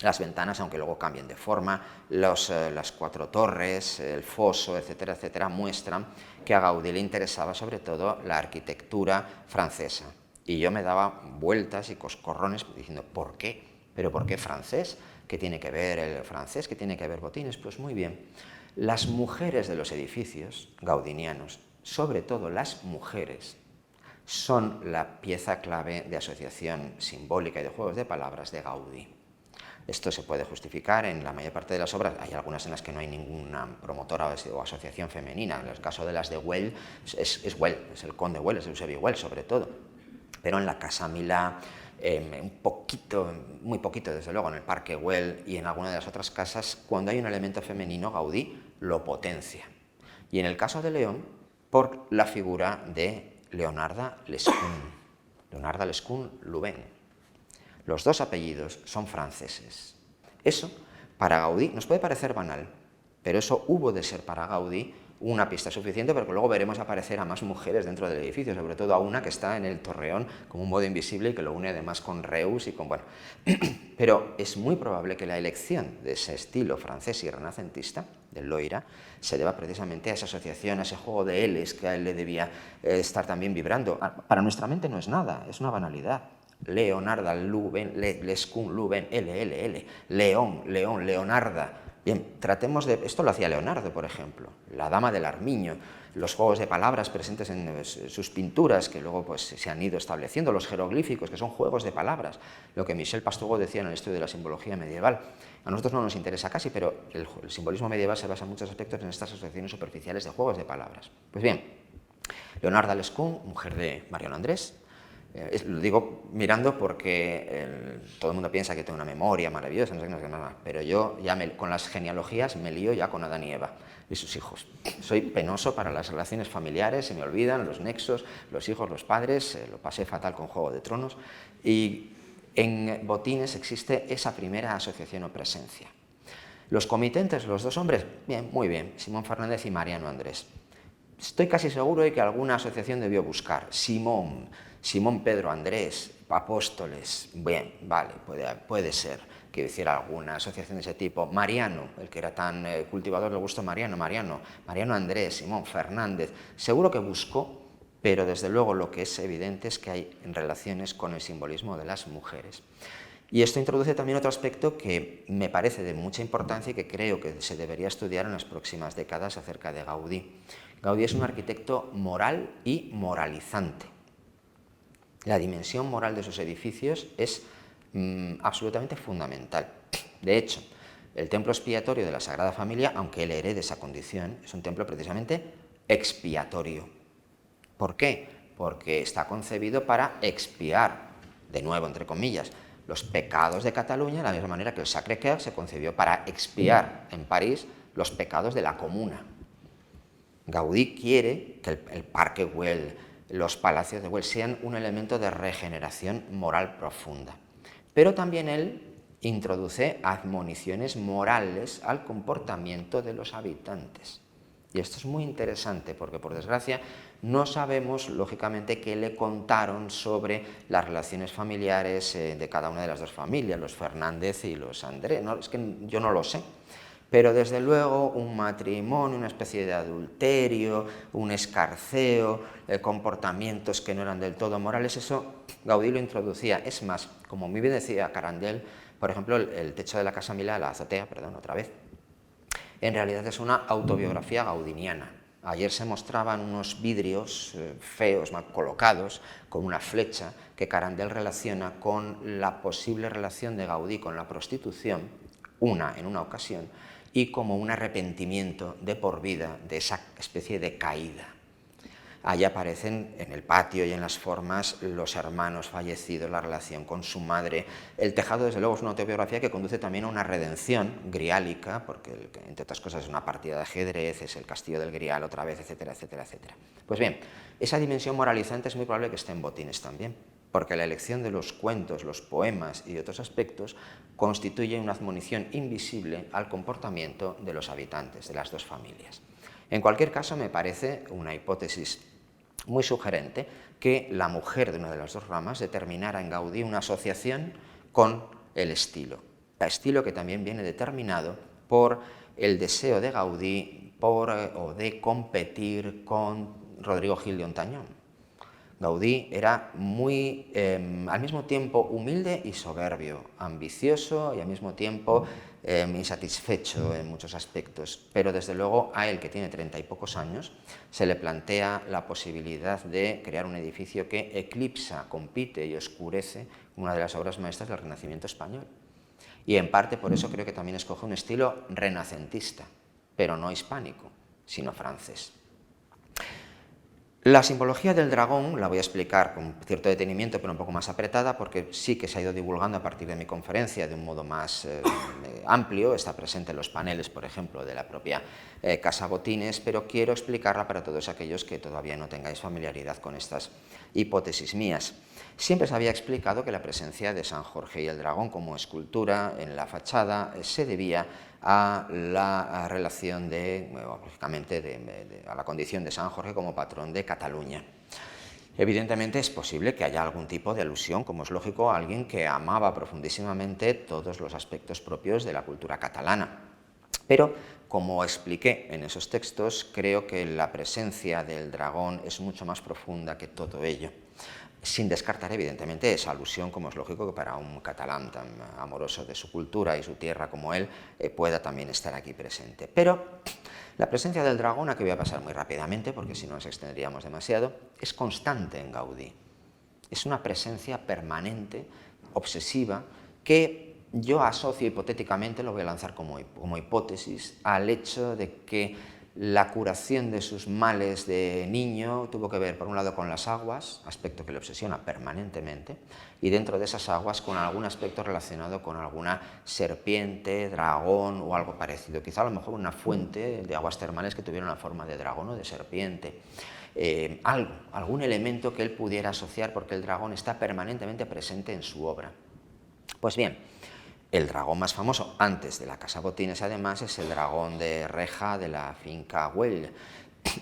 las ventanas, aunque luego cambien de forma, las cuatro torres, el foso, etcétera, etcétera, muestran que a Gaudí le interesaba sobre todo la arquitectura francesa. Y yo me daba vueltas y coscorrones diciendo, ¿por qué? ¿Pero por qué francés? ¿Qué tiene que ver el francés? ¿Qué tiene que ver Botines? Pues muy bien. Las mujeres de los edificios gaudinianos, sobre todo las mujeres, son la pieza clave de asociación simbólica y de juegos de palabras de Gaudí. Esto se puede justificar en la mayor parte de las obras. Hay algunas en las que no hay ninguna promotora o asociación femenina. En el caso de las de Güell, es Güell, es el conde Güell, es Eusebio Güell sobre todo. Pero en la Casa Milà, un poquito, muy poquito desde luego, en el Parque Güell y en alguna de las otras casas, cuando hay un elemento femenino, Gaudí lo potencia. Y en el caso de León, por la figura de Leonarda Lescun. Leonarda Lescun Louvain. Los dos apellidos son franceses. Eso, para Gaudí, nos puede parecer banal, pero eso hubo de ser para Gaudí una pista suficiente, porque luego veremos aparecer a más mujeres dentro del edificio, sobre todo a una que está en el torreón como un modo invisible y que lo une además con Reus y con... bueno. Pero es muy probable que la elección de ese estilo francés y renacentista, del Loira, se deba precisamente a esa asociación, a ese juego de L's que a él le debía estar también vibrando. Para nuestra mente no es nada, es una banalidad. Leonarda, Luben, Lescun, Luben, LLL, León, León, Leonarda. Bien, tratemos de... Esto lo hacía Leonardo, por ejemplo, la Dama del Armiño, los juegos de palabras presentes en sus pinturas, que luego pues, se han ido estableciendo, los jeroglíficos, que son juegos de palabras, lo que Michel Pastoureau decía en el estudio de la simbología medieval. A nosotros no nos interesa casi, pero el simbolismo medieval se basa en muchos aspectos en estas asociaciones superficiales de juegos de palabras. Pues bien, Leonarda Lescun, mujer de Mariano Andrés, lo digo mirando porque todo el mundo piensa que tengo una memoria maravillosa, no sé qué, pero yo ya con las genealogías me lío ya con Adán y Eva y sus hijos. Soy penoso para las relaciones familiares, se me olvidan los nexos, los hijos, los padres, lo pasé fatal con Juego de Tronos, y en Botines existe esa primera asociación o presencia. Los comitentes, los dos hombres, bien, muy bien, Simón Fernández y Mariano Andrés. Estoy casi seguro de que alguna asociación debió buscar. Simón Pedro Andrés, Apóstoles, bien, vale, puede ser que hiciera alguna asociación de ese tipo. Mariano, el que era tan cultivador del gusto Mariano Andrés, Simón Fernández, seguro que buscó, pero desde luego lo que es evidente es que hay relaciones con el simbolismo de las mujeres. Y esto introduce también otro aspecto que me parece de mucha importancia y que creo que se debería estudiar en las próximas décadas acerca de Gaudí. Gaudí es un arquitecto moral y moralizante. La dimensión moral de sus edificios es absolutamente fundamental. De hecho, el templo expiatorio de la Sagrada Familia, aunque él herede esa condición, es un templo precisamente expiatorio. ¿Por qué? Porque está concebido para expiar, de nuevo, entre comillas, los pecados de Cataluña, de la misma manera que el Sacré-Cœur se concibió para expiar en París los pecados de la Comuna. Gaudí quiere que el Parque Güell, los palacios de Güell sean un elemento de regeneración moral profunda. Pero también él introduce admoniciones morales al comportamiento de los habitantes. Y esto es muy interesante porque, por desgracia, no sabemos, lógicamente, qué le contaron sobre las relaciones familiares de cada una de las dos familias, los Fernández y los Andrés. No, es que yo no lo sé. Pero desde luego un matrimonio, una especie de adulterio, un escarceo, comportamientos que no eran del todo morales, eso Gaudí lo introducía. Es más, como muy bien decía Carandel, por ejemplo, el techo de la Casa Milà, la azotea, perdón, otra vez, en realidad es una autobiografía gaudiniana. Ayer se mostraban unos vidrios feos, mal colocados, con una flecha, que Carandel relaciona con la posible relación de Gaudí con la prostitución, en una ocasión, y como un arrepentimiento de por vida de esa especie de caída. Allí aparecen en el patio y en las formas los hermanos fallecidos, la relación con su madre. El tejado, desde luego, es una autobiografía que conduce también a una redención griálica, porque, entre otras cosas, es una partida de ajedrez, es el castillo del Grial otra vez, etcétera, etcétera, etcétera. Pues bien, esa dimensión moralizante es muy probable que esté en Botines también, porque la elección de los cuentos, los poemas y otros aspectos constituye una admonición invisible al comportamiento de los habitantes de las dos familias. En cualquier caso, me parece una hipótesis muy sugerente que la mujer de una de las dos ramas determinara en Gaudí una asociación con el estilo que también viene determinado por el deseo de Gaudí de competir con Rodrigo Gil de Hontañón. Gaudí era muy, al mismo tiempo, humilde y soberbio, ambicioso y al mismo tiempo insatisfecho en muchos aspectos. Pero desde luego a él, que tiene 30 y pocos años, se le plantea la posibilidad de crear un edificio que eclipsa, compite y oscurece una de las obras maestras del Renacimiento español. Y en parte por eso creo que también escoge un estilo renacentista, pero no hispánico, sino francés. La simbología del dragón la voy a explicar con cierto detenimiento, pero un poco más apretada, porque sí que se ha ido divulgando a partir de mi conferencia de un modo más amplio. Está presente en los paneles, por ejemplo, de la propia Casa Botines, pero quiero explicarla para todos aquellos que todavía no tengáis familiaridad con estas hipótesis mías. Siempre se había explicado que la presencia de San Jorge y el dragón como escultura en la fachada se debía a la relación lógicamente, a la condición de San Jorge como patrón de Cataluña. Evidentemente es posible que haya algún tipo de alusión, como es lógico, a alguien que amaba profundísimamente todos los aspectos propios de la cultura catalana. Pero, como expliqué en esos textos, creo que la presencia del dragón es mucho más profunda que todo ello, sin descartar evidentemente esa alusión, como es lógico que para un catalán tan amoroso de su cultura y su tierra como él pueda también estar aquí presente. Pero la presencia del dragón, aquí voy a pasar muy rápidamente porque si no nos extenderíamos demasiado, es constante en Gaudí. Es una presencia permanente, obsesiva, que yo asocio hipotéticamente, lo voy a lanzar como hipótesis, al hecho de que la curación de sus males de niño tuvo que ver, por un lado, con las aguas, aspecto que le obsesiona permanentemente, y dentro de esas aguas con algún aspecto relacionado con alguna serpiente, dragón o algo parecido. Quizá a lo mejor una fuente de aguas termales que tuviera una forma de dragón o de serpiente. Algún elemento que él pudiera asociar, porque el dragón está permanentemente presente en su obra. Pues bien, el dragón más famoso, antes de la Casa Botines además, es el dragón de reja de la finca Güell,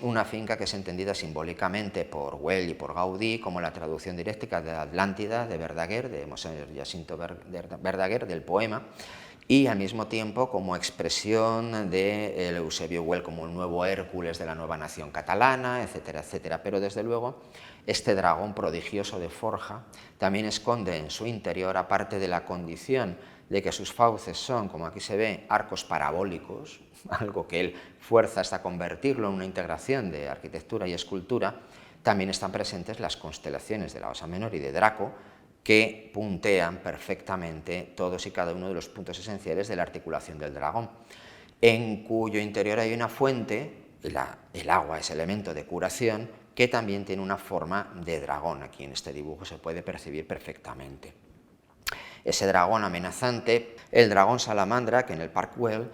una finca que es entendida simbólicamente por Güell y por Gaudí como la traducción directa de Atlántida de Verdaguer, de Monseñor Jacinto Verdaguer, del poema, y al mismo tiempo como expresión de Eusebio Güell como el nuevo Hércules de la nueva nación catalana, etcétera, etcétera. Pero desde luego este dragón prodigioso de forja también esconde en su interior, aparte de la condición de que sus fauces son, como aquí se ve, arcos parabólicos, algo que él fuerza hasta convertirlo en una integración de arquitectura y escultura, también están presentes las constelaciones de la Osa Menor y de Draco, que puntean perfectamente todos y cada uno de los puntos esenciales de la articulación del dragón, en cuyo interior hay una fuente, el agua es elemento de curación, que también tiene una forma de dragón. Aquí en este dibujo se puede percibir perfectamente. Ese dragón amenazante, el dragón salamandra, que en el Park Güell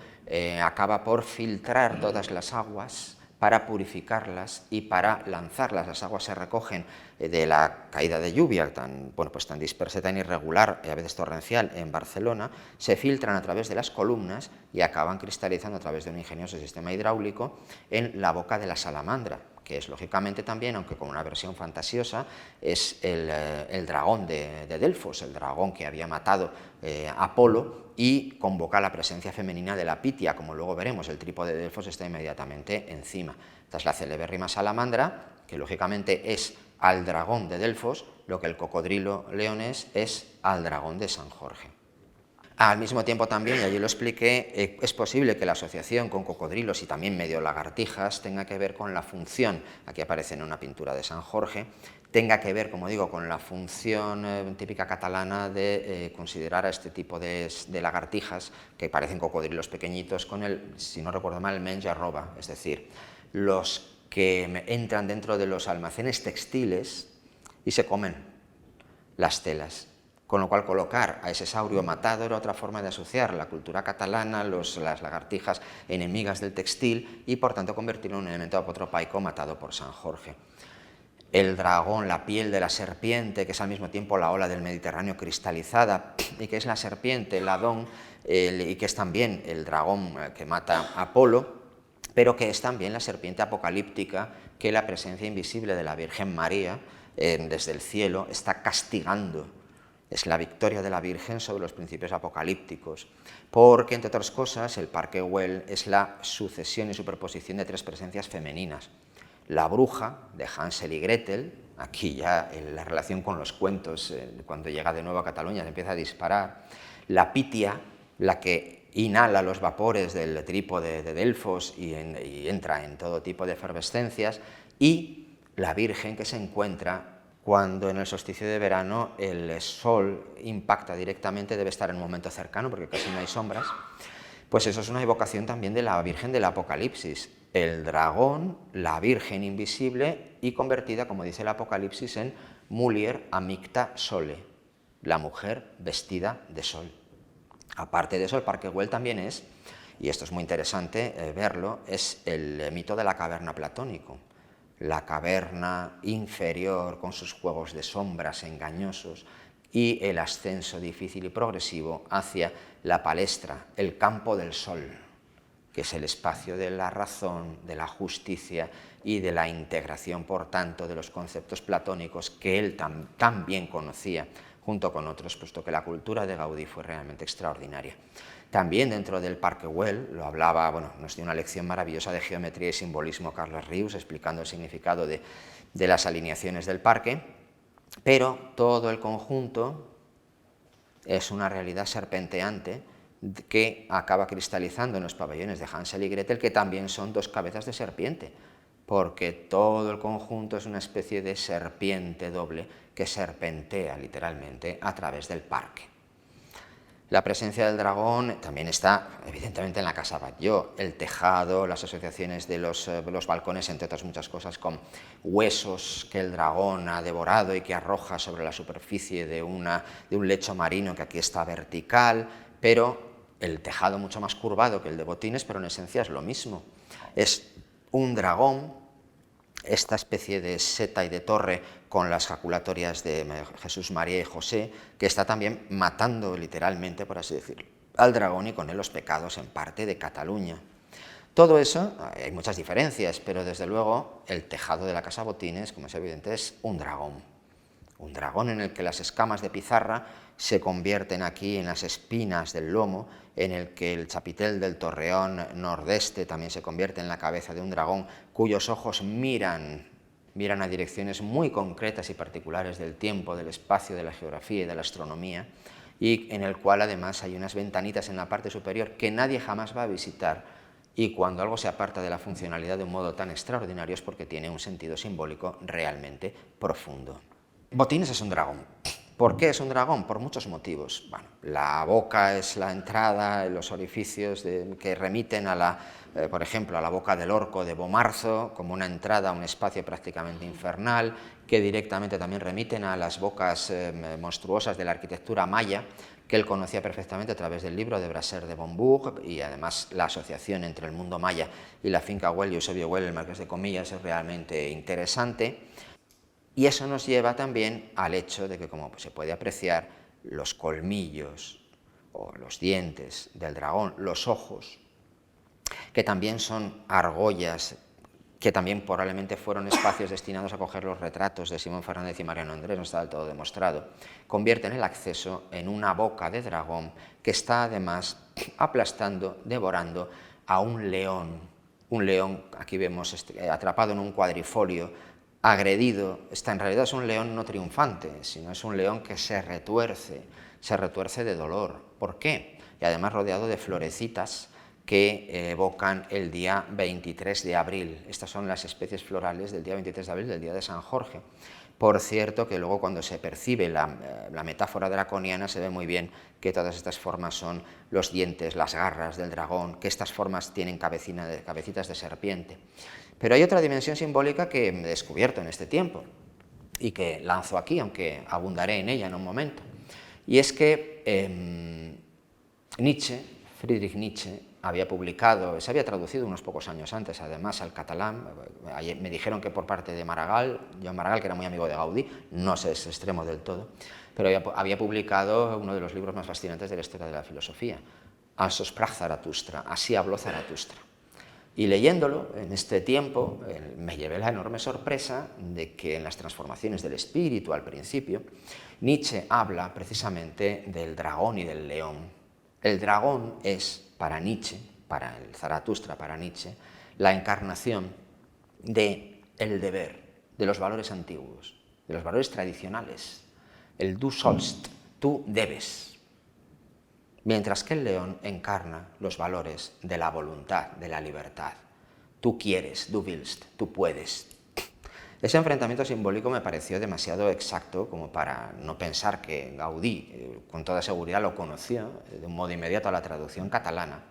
acaba por filtrar todas las aguas para purificarlas y para lanzarlas. Las aguas se recogen de la caída de lluvia tan dispersa, tan irregular y a veces torrencial en Barcelona, se filtran a través de las columnas y acaban cristalizando a través de un ingenioso sistema hidráulico en la boca de la salamandra, que es lógicamente también, aunque con una versión fantasiosa, es el dragón de Delfos, el dragón que había matado Apolo y convoca la presencia femenina de la Pitia, como luego veremos, el trípode de Delfos está inmediatamente encima. Esta es la celebérrima salamandra, que lógicamente es al dragón de Delfos, lo que el cocodrilo leonés es al dragón de San Jorge. Al mismo tiempo también, y allí lo expliqué, es posible que la asociación con cocodrilos y también medio lagartijas tenga que ver con la función, aquí aparece en una pintura de San Jorge, tenga que ver, como digo, con la función típica catalana de considerar a este tipo de lagartijas, que parecen cocodrilos pequeñitos, con el, si no recuerdo mal, el menja-roba, es decir, los que entran dentro de los almacenes textiles y se comen las telas. Con lo cual colocar a ese saurio matado era otra forma de asociar la cultura catalana, las lagartijas enemigas del textil y por tanto convertirlo en un elemento apotropaico matado por San Jorge. El dragón, la piel de la serpiente, que es al mismo tiempo la ola del Mediterráneo cristalizada y que es la serpiente, el Adón, y que es también el dragón que mata a Apolo, pero que es también la serpiente apocalíptica que la presencia invisible de la Virgen María desde el cielo está castigando. Es la victoria de la Virgen sobre los principios apocalípticos, porque, entre otras cosas, el Parque Güell es la sucesión y superposición de tres presencias femeninas. La bruja, de Hansel y Gretel, aquí ya la relación con los cuentos, cuando llega de nuevo a Cataluña, se empieza a disparar. La Pitia, la que inhala los vapores del trípode de Delfos y entra en todo tipo de efervescencias, y la Virgen que se encuentra cuando en el solsticio de verano el sol impacta directamente, debe estar en un momento cercano porque casi no hay sombras, pues eso es una evocación también de la Virgen del Apocalipsis, el dragón, la Virgen invisible y convertida, como dice el Apocalipsis, en mulier amicta sole, la mujer vestida de sol. Aparte de eso, el Parque Güell también es, y esto es muy interesante verlo, es el mito de la caverna platónico, la caverna inferior con sus juegos de sombras engañosos y el ascenso difícil y progresivo hacia la palestra, el campo del sol, que es el espacio de la razón, de la justicia y de la integración, por tanto, de los conceptos platónicos que él tan bien conocía, junto con otros, puesto que la cultura de Gaudí fue realmente extraordinaria. También dentro del Parque Güell, lo hablaba, bueno, nos dio una lección maravillosa de geometría y simbolismo Carles Rius, explicando el significado de las alineaciones del parque, pero todo el conjunto es una realidad serpenteante que acaba cristalizando en los pabellones de Hansel y Gretel, que también son dos cabezas de serpiente, porque todo el conjunto es una especie de serpiente doble que serpentea literalmente a través del parque. La presencia del dragón también está evidentemente en la Casa Batlló, el tejado, las asociaciones de los balcones, entre otras muchas cosas, con huesos que el dragón ha devorado y que arroja sobre la superficie de un lecho marino que aquí está vertical, pero el tejado mucho más curvado que el de Botines, pero en esencia es lo mismo. Es un dragón, esta especie de seta y de torre con las jaculatorias de Jesús, María y José, que está también matando literalmente, por así decirlo, al dragón y con él los pecados en parte de Cataluña. Todo eso, hay muchas diferencias, pero desde luego el tejado de la Casa Botines, como es evidente, es un dragón en el que las escamas de pizarra se convierten aquí en las espinas del lomo, en el que el chapitel del torreón nordeste también se convierte en la cabeza de un dragón cuyos ojos miran a direcciones muy concretas y particulares del tiempo, del espacio, de la geografía y de la astronomía, y en el cual además hay unas ventanitas en la parte superior que nadie jamás va a visitar, y cuando algo se aparta de la funcionalidad de un modo tan extraordinario es porque tiene un sentido simbólico realmente profundo. Botines es un dragón. ¿Por qué es un dragón? Por muchos motivos. Bueno, la boca es la entrada, los orificios que remiten a por ejemplo, a la boca del orco de Bomarzo, como una entrada a un espacio prácticamente infernal, que directamente también remiten a las bocas monstruosas de la arquitectura maya, que él conocía perfectamente a través del libro de Brasser de Bonbourg, y además la asociación entre el mundo maya y la finca Güell y Eusebio Güell, el Marqués de Comillas, es realmente interesante. Y eso nos lleva también al hecho de que, como se puede apreciar, los colmillos o los dientes del dragón, los ojos, que también son argollas, que también probablemente fueron espacios destinados a coger los retratos de Simón Fernández y Mariano Andrés, no está del todo demostrado, convierten el acceso en una boca de dragón que está además aplastando, devorando a un león, aquí vemos atrapado en un cuadrifolio, agredido. En realidad es un león no triunfante, sino es un león que se retuerce de dolor. ¿Por qué? Y además rodeado de florecitas que evocan el día 23 de abril. Estas son las especies florales del día 23 de abril, del día de San Jorge. Por cierto, que luego cuando se percibe la metáfora draconiana se ve muy bien que todas estas formas son los dientes, las garras del dragón, que estas formas tienen cabecitas de serpiente. Pero hay otra dimensión simbólica que he descubierto en este tiempo y que lanzo aquí, aunque abundaré en ella en un momento. Y es que Friedrich Nietzsche, había publicado, se había traducido unos pocos años antes, además, al catalán. Me dijeron que por parte de Maragall, Joan Maragall, que era muy amigo de Gaudí, no sé ese extremo del todo, pero había publicado uno de los libros más fascinantes de la historia de la filosofía, So sprach Zarathustra, así habló Zaratustra. Y leyéndolo en este tiempo me llevé la enorme sorpresa de que en las transformaciones del espíritu al principio, Nietzsche habla precisamente del dragón y del león. El dragón es para Nietzsche, para el Zaratustra, para Nietzsche, la encarnación del deber, de los valores antiguos, de los valores tradicionales. El du sollst, tú debes. Mientras que el león encarna los valores de la voluntad, de la libertad. Tú quieres, du willst, tú puedes. Ese enfrentamiento simbólico me pareció demasiado exacto como para no pensar que Gaudí, con toda seguridad, lo conoció de un modo inmediato a la traducción catalana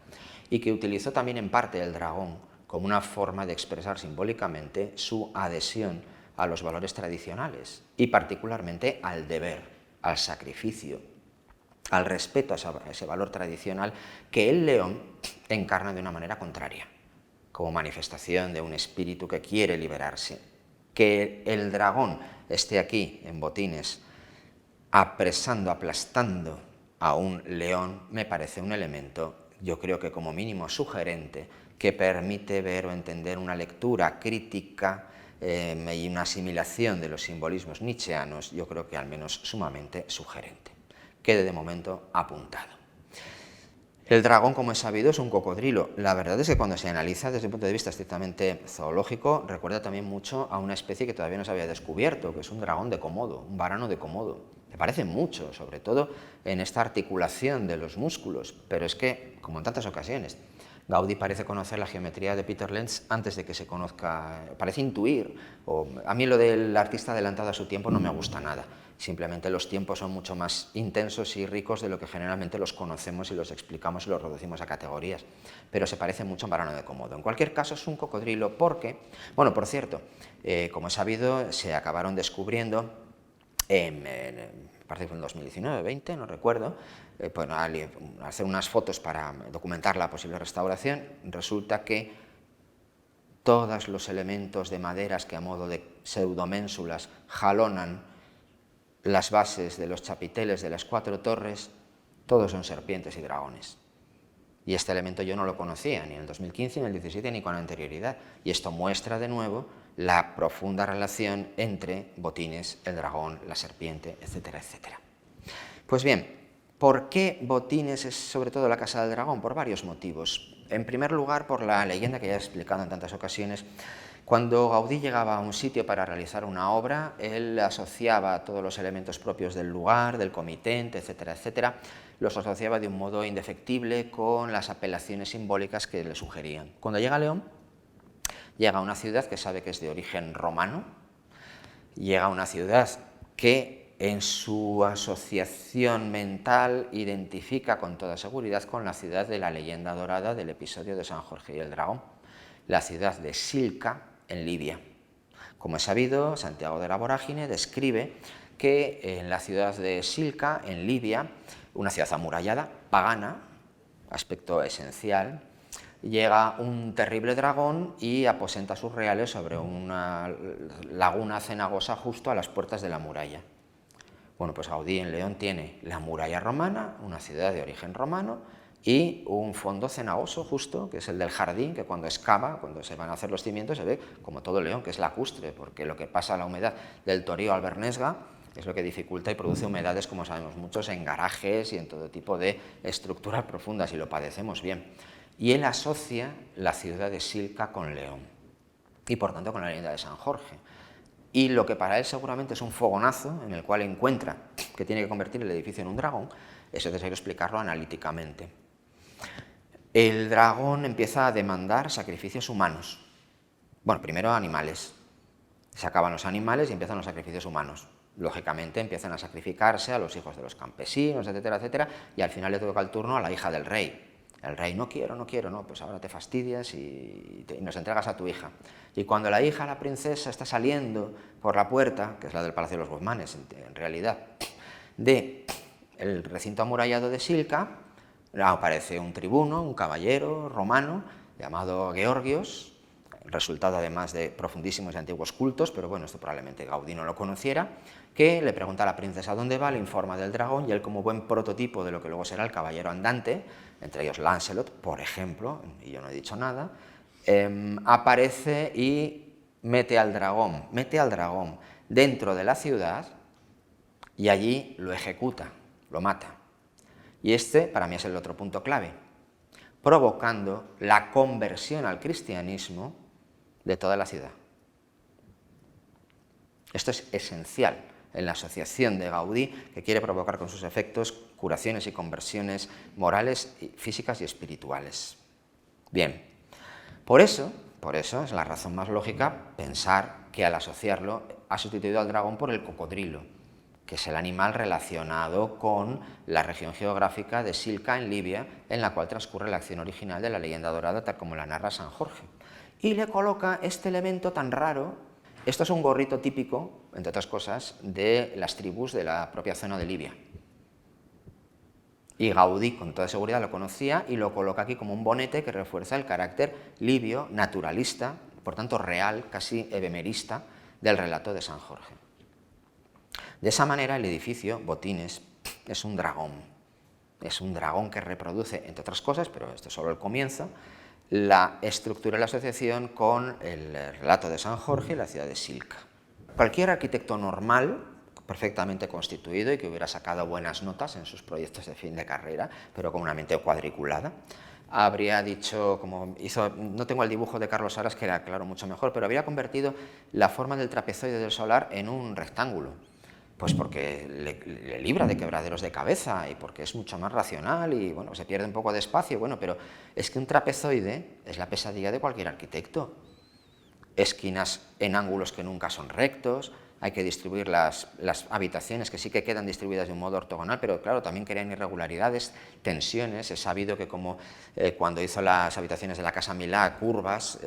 y que utilizó también en parte el dragón como una forma de expresar simbólicamente su adhesión a los valores tradicionales y particularmente al deber, al sacrificio, al respeto a ese valor tradicional que el león encarna de una manera contraria, como manifestación de un espíritu que quiere liberarse Que el dragón esté aquí en Botines apresando, aplastando a un león, me parece un elemento, yo creo que como mínimo sugerente, que permite ver o entender una lectura crítica y una asimilación de los simbolismos nietzscheanos, yo creo que al menos sumamente sugerente. Quede de momento apuntado. El dragón, como es sabido, es un cocodrilo. La verdad es que cuando se analiza desde un punto de vista estrictamente zoológico, recuerda también mucho a una especie que todavía no se había descubierto, que es un dragón de Komodo, un varano de Komodo. Me parece mucho, sobre todo en esta articulación de los músculos, pero es que, como en tantas ocasiones, Gaudí parece conocer la geometría de Peter Lenz antes de que se conozca, parece intuir, a mí lo del artista adelantado a su tiempo no me gusta nada. Simplemente los tiempos son mucho más intensos y ricos de lo que generalmente los conocemos y los explicamos y los reducimos a categorías. Pero se parece mucho a un varano de Komodo. En cualquier caso es un cocodrilo porque, bueno, por cierto, como es sabido, se acabaron descubriendo, parece que fue en 2019, 20, no recuerdo, bueno, al hacer unas fotos para documentar la posible restauración, resulta que todos los elementos de maderas que a modo de pseudoménsulas jalonan las bases de los chapiteles de las 4 torres, todos son serpientes y dragones. Y este elemento yo no lo conocía ni en el 2015, ni en el 2017, ni con anterioridad. Y esto muestra de nuevo la profunda relación entre Botines, el dragón, la serpiente, etcétera, etcétera. Pues bien, ¿por qué Botines es sobre todo la casa del dragón? Por varios motivos. En primer lugar, por la leyenda que ya he explicado en tantas ocasiones. Cuando Gaudí llegaba a un sitio para realizar una obra, él asociaba todos los elementos propios del lugar, del comitente, etcétera, etcétera, los asociaba de un modo indefectible con las apelaciones simbólicas que le sugerían. Cuando llega a León, llega a una ciudad que sabe que es de origen romano, llega a una ciudad que en su asociación mental identifica con toda seguridad con la ciudad de la leyenda dorada del episodio de San Jorge y el dragón, la ciudad de Silca, en Libia. Como es sabido, Santiago de la Vorágine describe que en la ciudad de Silca, en Libia, una ciudad amurallada, pagana, aspecto esencial, llega un terrible dragón y aposenta sus reales sobre una laguna cenagosa justo a las puertas de la muralla. Bueno, pues Gaudí en León tiene la muralla romana, una ciudad de origen romano, y un fondo cenagoso justo, que es el del jardín, que cuando excava, cuando se van a hacer los cimientos, se ve como todo León, que es lacustre, porque lo que pasa a la humedad del Torío al Bernesga es lo que dificulta y produce humedades, como sabemos muchos, en garajes y en todo tipo de estructuras profundas, y lo padecemos bien. Y él asocia la ciudad de Silca con León, y por tanto con la leyenda de San Jorge. Y lo que para él seguramente es un fogonazo, en el cual encuentra que tiene que convertir el edificio en un dragón, es necesario explicarlo analíticamente. El dragón empieza a demandar sacrificios humanos. Bueno, primero animales. Se acaban los animales y empiezan los sacrificios humanos. Lógicamente empiezan a sacrificarse a los hijos de los campesinos, etcétera, etcétera, y al final le toca el turno a la hija del rey. El rey, no quiero, no, pues ahora te fastidias y nos entregas a tu hija. Y cuando la hija, la princesa, está saliendo por la puerta, que es la del Palacio de los Guzmanes, en realidad, del recinto amurallado de Silca, aparece un tribuno, un caballero romano, llamado Georgios, resultado además de profundísimos y antiguos cultos, pero bueno, esto probablemente Gaudí no lo conociera, que le pregunta a la princesa dónde va, le informa del dragón, y él, como buen prototipo de lo que luego será el caballero andante, entre ellos Lancelot, por ejemplo, y yo no he dicho nada, aparece y mete al dragón dentro de la ciudad y allí lo ejecuta, lo mata. Y este, para mí, es el otro punto clave, provocando la conversión al cristianismo de toda la ciudad. Esto es esencial en la asociación de Gaudí, que quiere provocar con sus efectos curaciones y conversiones morales, físicas y espirituales. Bien, por eso es la razón más lógica pensar que al asociarlo ha sustituido al dragón por el cocodrilo, que es el animal relacionado con la región geográfica de Silca, en Libia, en la cual transcurre la acción original de la leyenda dorada, tal como la narra San Jorge. Y le coloca este elemento tan raro. Esto es un gorrito típico, entre otras cosas, de las tribus de la propia zona de Libia. Y Gaudí, con toda seguridad, lo conocía y lo coloca aquí como un bonete que refuerza el carácter libio, naturalista, por tanto real, casi ebemerista, del relato de San Jorge. De esa manera el edificio, Botines, es un dragón que reproduce, entre otras cosas, pero esto es solo el comienzo, la estructura de la asociación con el relato de San Jorge y la ciudad de Silca. Cualquier arquitecto normal, perfectamente constituido y que hubiera sacado buenas notas en sus proyectos de fin de carrera, pero con una mente cuadriculada, habría dicho, como hizo, no tengo el dibujo de Carlos Saras, que era, claro, mucho mejor, pero habría convertido la forma del trapezoide del solar en un rectángulo, pues porque le libra de quebraderos de cabeza y porque es mucho más racional y, bueno, se pierde un poco de espacio, bueno, pero es que un trapezoide es la pesadilla de cualquier arquitecto. Esquinas en ángulos que nunca son rectos, hay que distribuir las habitaciones que sí que quedan distribuidas de un modo ortogonal, pero claro, también crean irregularidades, tensiones. Es sabido que como cuando hizo las habitaciones de la Casa Milá, curvas,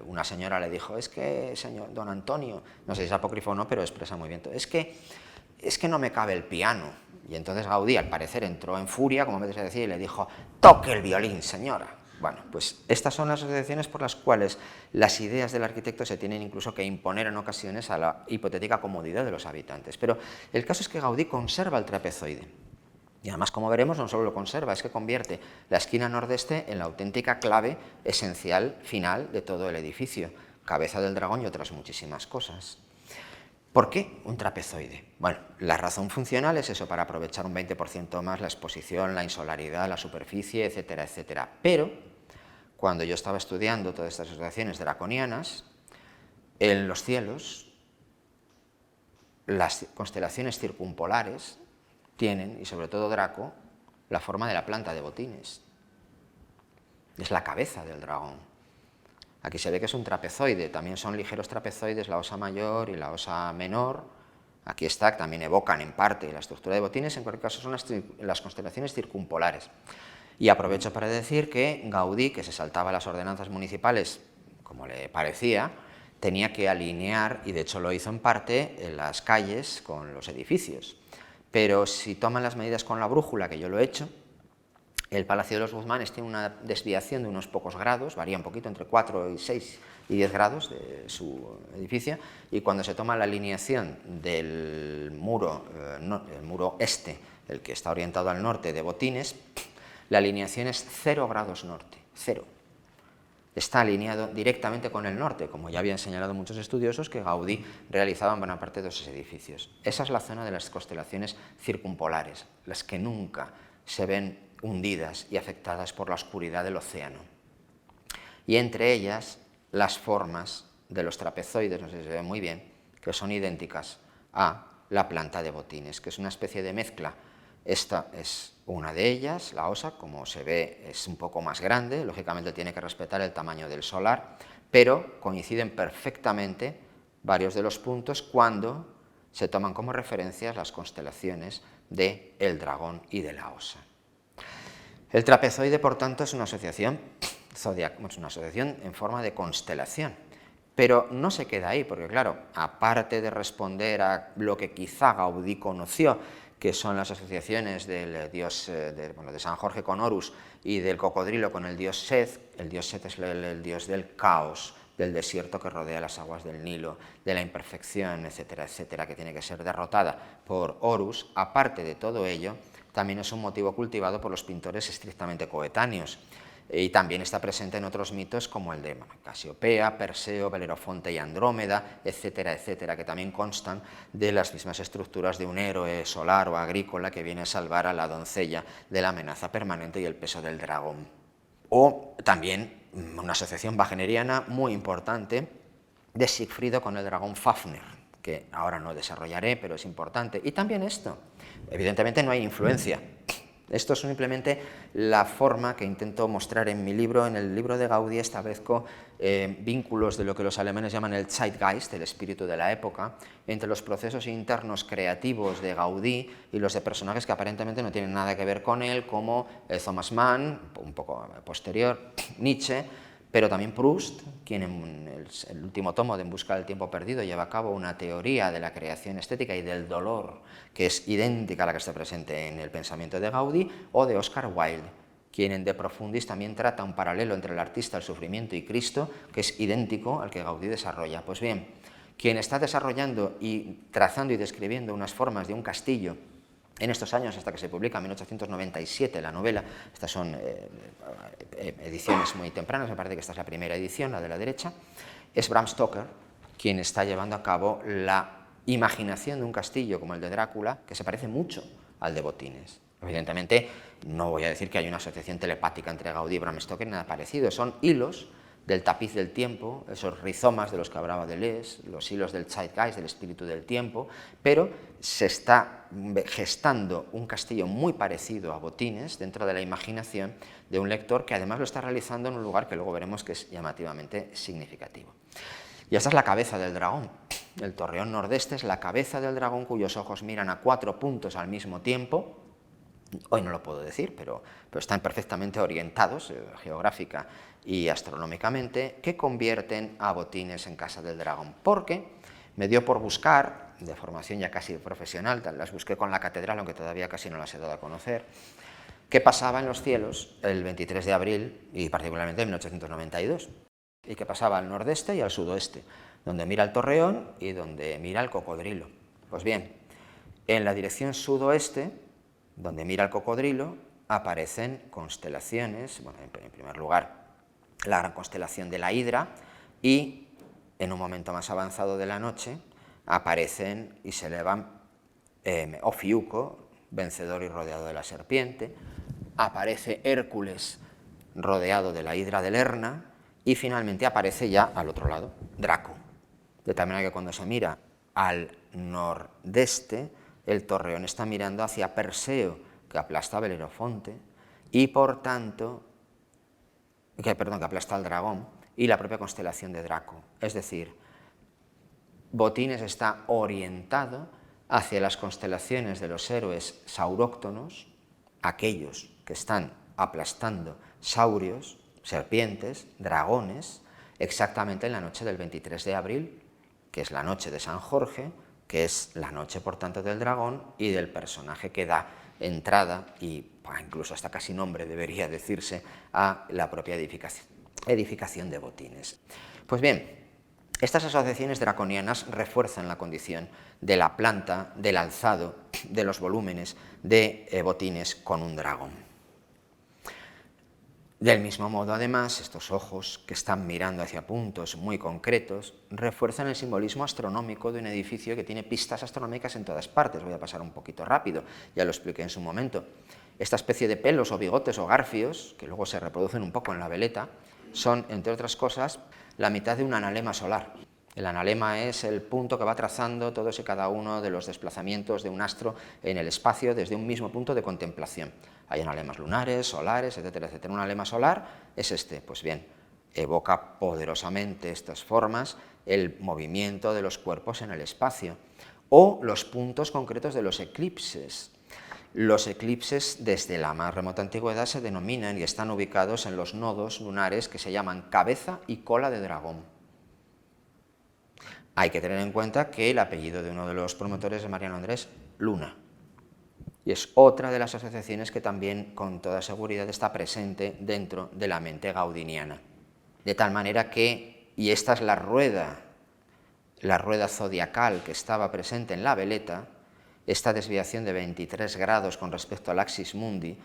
una señora le dijo, es que, señor don Antonio, no sé si es apócrifo o no, pero expresa muy bien, es que no me cabe el piano. Y entonces Gaudí, al parecer, entró en furia, como me decía, y le dijo, toque el violín, señora. Bueno, pues estas son las asociaciones por las cuales las ideas del arquitecto se tienen incluso que imponer en ocasiones a la hipotética comodidad de los habitantes. Pero el caso es que Gaudí conserva el trapezoide. Y además, como veremos, no solo lo conserva, es que convierte la esquina nordeste en la auténtica clave esencial final de todo el edificio, cabeza del dragón y otras muchísimas cosas. ¿Por qué un trapezoide? Bueno, la razón funcional es eso, para aprovechar un 20% más la exposición, la insolaridad, la superficie, etcétera, etcétera. Pero cuando yo estaba estudiando todas estas asociaciones draconianas, en los cielos, las constelaciones circumpolares tienen, y sobre todo Draco, la forma de la planta de Botines. Es la cabeza del dragón. Aquí se ve que es un trapezoide, también son ligeros trapezoides la osa mayor y la osa menor. Aquí está, también evocan en parte la estructura de Botines, en cualquier caso son las constelaciones circumpolares. Y aprovecho para decir que Gaudí, que se saltaba las ordenanzas municipales como le parecía, tenía que alinear, y de hecho lo hizo en parte, en las calles con los edificios. Pero si toman las medidas con la brújula, que yo lo he hecho, el Palacio de los Guzmanes tiene una desviación de unos pocos grados, varía un poquito, entre 4 y 6 y 10 grados de su edificio, y cuando se toma la alineación del muro, el muro este, el que está orientado al norte de Botines, la alineación es 0 grados norte, 0. Está alineado directamente con el norte, como ya habían señalado muchos estudiosos que Gaudí realizaba en buena parte de esos edificios. Esa es la zona de las constelaciones circumpolares, las que nunca se ven hundidas y afectadas por la oscuridad del océano. Y entre ellas, las formas de los trapezoides, no sé si se ve muy bien, que son idénticas a la planta de Botines, que es una especie de mezcla. Esta es una de ellas, la osa, como se ve, es un poco más grande, lógicamente tiene que respetar el tamaño del solar, pero coinciden perfectamente varios de los puntos cuando se toman como referencias las constelaciones de el dragón y de la osa. El trapezoide, por tanto, es una asociación en forma de constelación, pero no se queda ahí, porque claro, aparte de responder a lo que quizá Gaudí conoció, que son las asociaciones del dios de San Jorge con Horus y del cocodrilo con el dios Seth es el dios del caos, del desierto que rodea las aguas del Nilo, de la imperfección, etcétera, etcétera, que tiene que ser derrotada por Horus. Aparte de todo ello, también es un motivo cultivado por los pintores estrictamente coetáneos y también está presente en otros mitos como el de Casiopea, Perseo, Belerofonte y Andrómeda, etcétera, etcétera, que también constan de las mismas estructuras de un héroe solar o agrícola que viene a salvar a la doncella de la amenaza permanente y el peso del dragón. O también una asociación wagneriana muy importante de Sigfrido con el dragón Fafner, que ahora no desarrollaré, pero es importante. Y también esto, evidentemente no hay influencia. Esto es simplemente la forma que intento mostrar en mi libro. En el libro de Gaudí establezco vínculos de lo que los alemanes llaman el Zeitgeist, el espíritu de la época, entre los procesos internos creativos de Gaudí y los de personajes que aparentemente no tienen nada que ver con él, como Thomas Mann, un poco posterior, Nietzsche, pero también Proust, quien en el último tomo de En busca del tiempo perdido lleva a cabo una teoría de la creación estética y del dolor que es idéntica a la que está presente en el pensamiento de Gaudí, o de Oscar Wilde, quien en De Profundis también trata un paralelo entre el artista, el sufrimiento y Cristo, que es idéntico al que Gaudí desarrolla. Pues bien, quien está desarrollando y trazando y describiendo unas formas de un castillo en estos años, hasta que se publica en 1897 la novela. Estas son ediciones muy tempranas, me parece que esta es la primera edición, la de la derecha. Es Bram Stoker quien está llevando a cabo la imaginación de un castillo como el de Drácula, que se parece mucho al de Botines. Evidentemente, no voy a decir que hay una asociación telepática entre Gaudí y Bram Stoker, nada parecido, son hilos del tapiz del tiempo, esos rizomas de los que hablaba Deleuze, los hilos del Zeitgeist, del espíritu del tiempo, pero se está gestando un castillo muy parecido a Botines dentro de la imaginación de un lector que además lo está realizando en un lugar que luego veremos que es llamativamente significativo. Y esta es la cabeza del dragón. El torreón nordeste es la cabeza del dragón cuyos ojos miran a 4 puntos al mismo tiempo. Hoy no lo puedo decir, pero están perfectamente orientados geográfica y astronómicamente, que convierten a Botines en casa del dragón. Porque me dio por buscar, de formación ya casi profesional, las busqué con la catedral, aunque todavía casi no las he dado a conocer, qué pasaba en los cielos el 23 de abril y particularmente en 1892. Y qué pasaba al nordeste y al sudoeste, donde mira el torreón y donde mira el cocodrilo. Pues bien, en la dirección sudoeste, donde mira el cocodrilo, aparecen constelaciones, bueno, en primer lugar, la gran constelación de la Hidra, y en un momento más avanzado de la noche aparecen y se elevan Ofiuco, vencedor y rodeado de la serpiente, aparece Hércules rodeado de la Hidra de Lerna, y finalmente aparece ya al otro lado, Draco. De tal manera que cuando se mira al nordeste, el torreón está mirando hacia Perseo, que aplasta a Belerofonte, y por tanto, que aplasta al dragón, y la propia constelación de Draco. Es decir, Botines está orientado hacia las constelaciones de los héroes sauróctonos, aquellos que están aplastando saurios, serpientes, dragones, exactamente en la noche del 23 de abril, que es la noche de San Jorge, que es la noche, por tanto, del dragón y del personaje que da entrada, y incluso hasta casi nombre debería decirse, a la propia edificación de Botines. Pues bien, estas asociaciones draconianas refuerzan la condición de la planta, del alzado, de los volúmenes de Botines con un dragón. Del mismo modo, además, estos ojos que están mirando hacia puntos muy concretos refuerzan el simbolismo astronómico de un edificio que tiene pistas astronómicas en todas partes. Voy a pasar un poquito rápido, ya lo expliqué en su momento. Esta especie de pelos o bigotes o garfios, que luego se reproducen un poco en la veleta, son, entre otras cosas, la mitad de un analema solar. El analema es el punto que va trazando todos y cada uno de los desplazamientos de un astro en el espacio desde un mismo punto de contemplación. Hay analemas lunares, solares, etcétera, etcétera. Un analema solar es este. Pues bien, evoca poderosamente estas formas el movimiento de los cuerpos en el espacio o los puntos concretos de los eclipses. Los eclipses desde la más remota antigüedad se denominan y están ubicados en los nodos lunares que se llaman cabeza y cola de dragón. Hay que tener en cuenta que el apellido de uno de los promotores es Mariano Andrés Luna, y es otra de las asociaciones que también con toda seguridad está presente dentro de la mente gaudiniana. De tal manera que, y esta es la rueda zodiacal que estaba presente en la veleta, esta desviación de 23 grados con respecto al axis mundi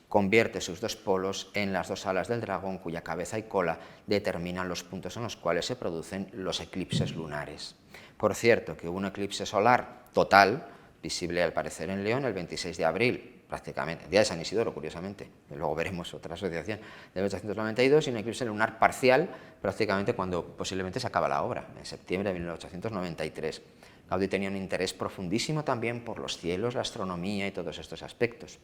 convierte sus dos polos en las dos alas del dragón, cuya cabeza y cola determinan los puntos en los cuales se producen los eclipses lunares. Por cierto, que hubo un eclipse solar total, visible al parecer en León, el 26 de abril, prácticamente, el día de San Isidoro, curiosamente, que luego veremos otra asociación, de 1892, y un eclipse lunar parcial, prácticamente cuando posiblemente se acaba la obra, en septiembre de 1893. Gaudí tenía un interés profundísimo también por los cielos, la astronomía y todos estos aspectos.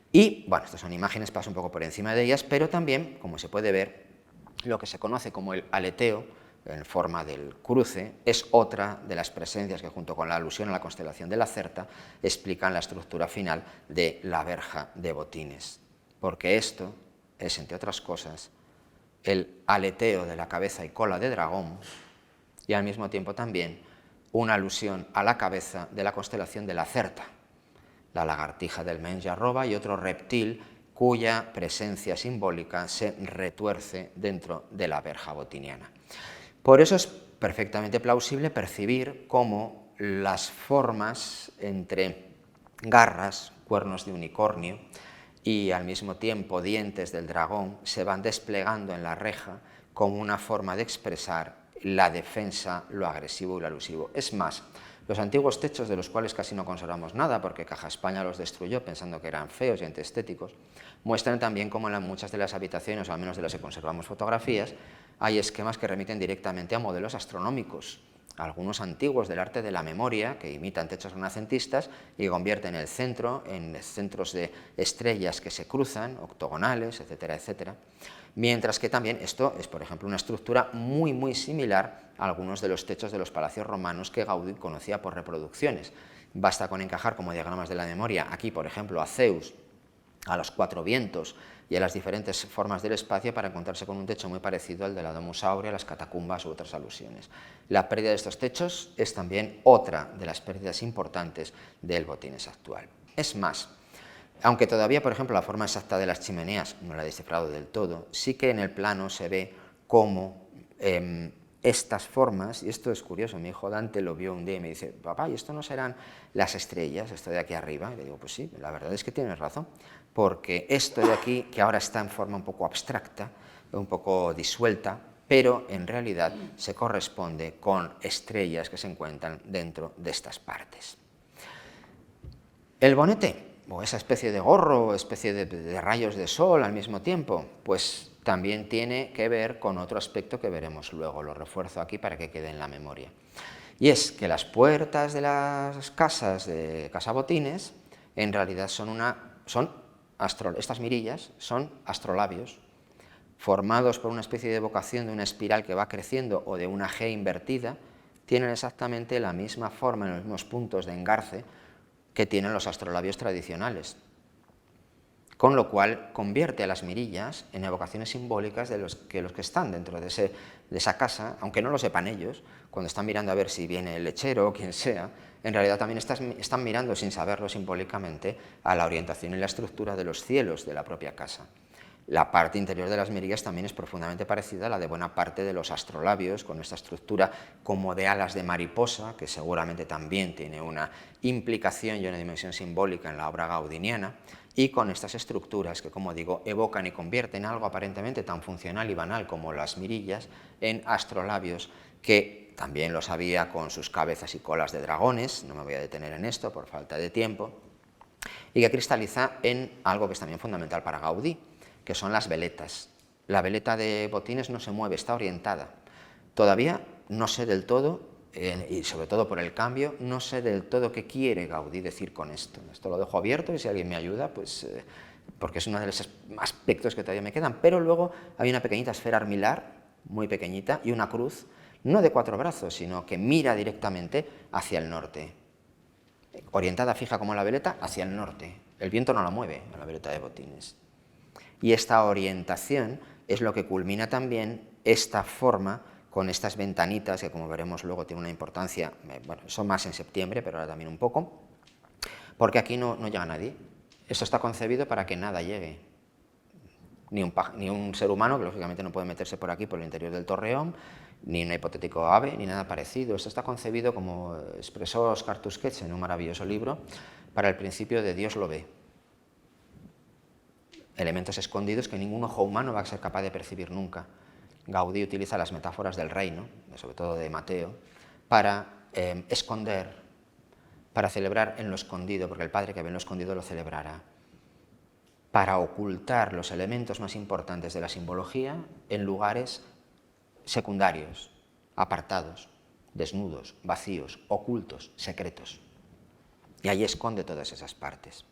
Y, bueno, estas son imágenes, paso un poco por encima de ellas, pero también, como se puede ver, lo que se conoce como el aleteo, en forma del cruce, es otra de las presencias que, junto con la alusión a la constelación de la Certa, explican la estructura final de la verja de Botines. Porque esto es, entre otras cosas, el aleteo de la cabeza y cola de dragón, y al mismo tiempo también una alusión a la cabeza de la constelación de la Certa, la lagartija del Menja Arroba y otro reptil cuya presencia simbólica se retuerce dentro de la verja botiniana. Por eso es perfectamente plausible percibir cómo las formas entre garras, cuernos de unicornio y al mismo tiempo dientes del dragón se van desplegando en la reja como una forma de expresar la defensa, lo agresivo y lo alusivo. Es más, los antiguos techos, de los cuales casi no conservamos nada, porque Caja España los destruyó pensando que eran feos y antiestéticos, muestran también cómo en muchas de las habitaciones, o al menos de las que conservamos fotografías, hay esquemas que remiten directamente a modelos astronómicos, algunos antiguos del arte de la memoria, que imitan techos renacentistas y convierten el centro en centros de estrellas que se cruzan, octogonales, etcétera, etcétera. Mientras que también esto es, por ejemplo, una estructura muy similar a algunos de los techos de los palacios romanos que Gaudí conocía por reproducciones. Basta con encajar como diagramas de la memoria aquí, por ejemplo, a Zeus, a los cuatro vientos y a las diferentes formas del espacio para encontrarse con un techo muy parecido al de la Domus Aurea, las catacumbas u otras alusiones. La pérdida de estos techos es también otra de las pérdidas importantes del Botines actual. Es más, aunque todavía, por ejemplo, la forma exacta de las chimeneas no la he descifrado del todo, sí que en el plano se ve cómo estas formas, y esto es curioso, mi hijo Dante lo vio un día y me dice, papá, ¿y esto no serán las estrellas, esto de aquí arriba? Y le digo, pues sí, la verdad es que tienes razón, porque esto de aquí, que ahora está en forma un poco abstracta, un poco disuelta, pero en realidad se corresponde con estrellas que se encuentran dentro de estas partes. El bonete, o esa especie de gorro, especie de rayos de sol al mismo tiempo, pues también tiene que ver con otro aspecto que veremos luego, lo refuerzo aquí para que quede en la memoria. Y es que las puertas de las casas de Casa Botines en realidad estas mirillas son astrolabios, formados por una especie de evocación de una espiral que va creciendo o de una G invertida, tienen exactamente la misma forma en los mismos puntos de engarce que tienen los astrolabios tradicionales, con lo cual convierte a las mirillas en evocaciones simbólicas de los que están dentro de esa casa, aunque no lo sepan ellos, cuando están mirando a ver si viene el lechero o quien sea, en realidad también están mirando sin saberlo simbólicamente a la orientación y la estructura de los cielos de la propia casa. La parte interior de las mirillas también es profundamente parecida a la de buena parte de los astrolabios, con esta estructura como de alas de mariposa, que seguramente también tiene una implicación y una dimensión simbólica en la obra gaudiniana, y con estas estructuras que, como digo, evocan y convierten algo aparentemente tan funcional y banal como las mirillas en astrolabios, que también los había con sus cabezas y colas de dragones, no me voy a detener en esto por falta de tiempo, y que cristaliza en algo que es también fundamental para Gaudí, que son las veletas. La veleta de Botines no se mueve, está orientada. Todavía no sé del todo, y sobre todo por el cambio, no sé del todo qué quiere Gaudí decir con esto. Esto lo dejo abierto y si alguien me ayuda, pues porque es uno de los aspectos que todavía me quedan. Pero luego hay una pequeñita esfera armilar, muy pequeñita, y una cruz, no de 4 brazos, sino que mira directamente hacia el norte. Orientada fija como la veleta hacia el norte. El viento no la mueve a la veleta de Botines. Y esta orientación es lo que culmina también esta forma con estas ventanitas, que como veremos luego tiene una importancia, bueno, son más en septiembre, pero ahora también un poco, porque aquí no llega nadie. Esto está concebido para que nada llegue, ni un ser humano, que lógicamente no puede meterse por aquí, por el interior del torreón, ni un hipotético ave, ni nada parecido. Esto está concebido, como expresó Óscar Tusquets en un maravilloso libro, para el principio de Dios lo ve. Elementos escondidos que ningún ojo humano va a ser capaz de percibir nunca. Gaudí utiliza las metáforas del reino, sobre todo de Mateo, para esconder, para celebrar en lo escondido, porque el Padre que ve en lo escondido lo celebrará, para ocultar los elementos más importantes de la simbología en lugares secundarios, apartados, desnudos, vacíos, ocultos, secretos. Y ahí esconde todas esas partes.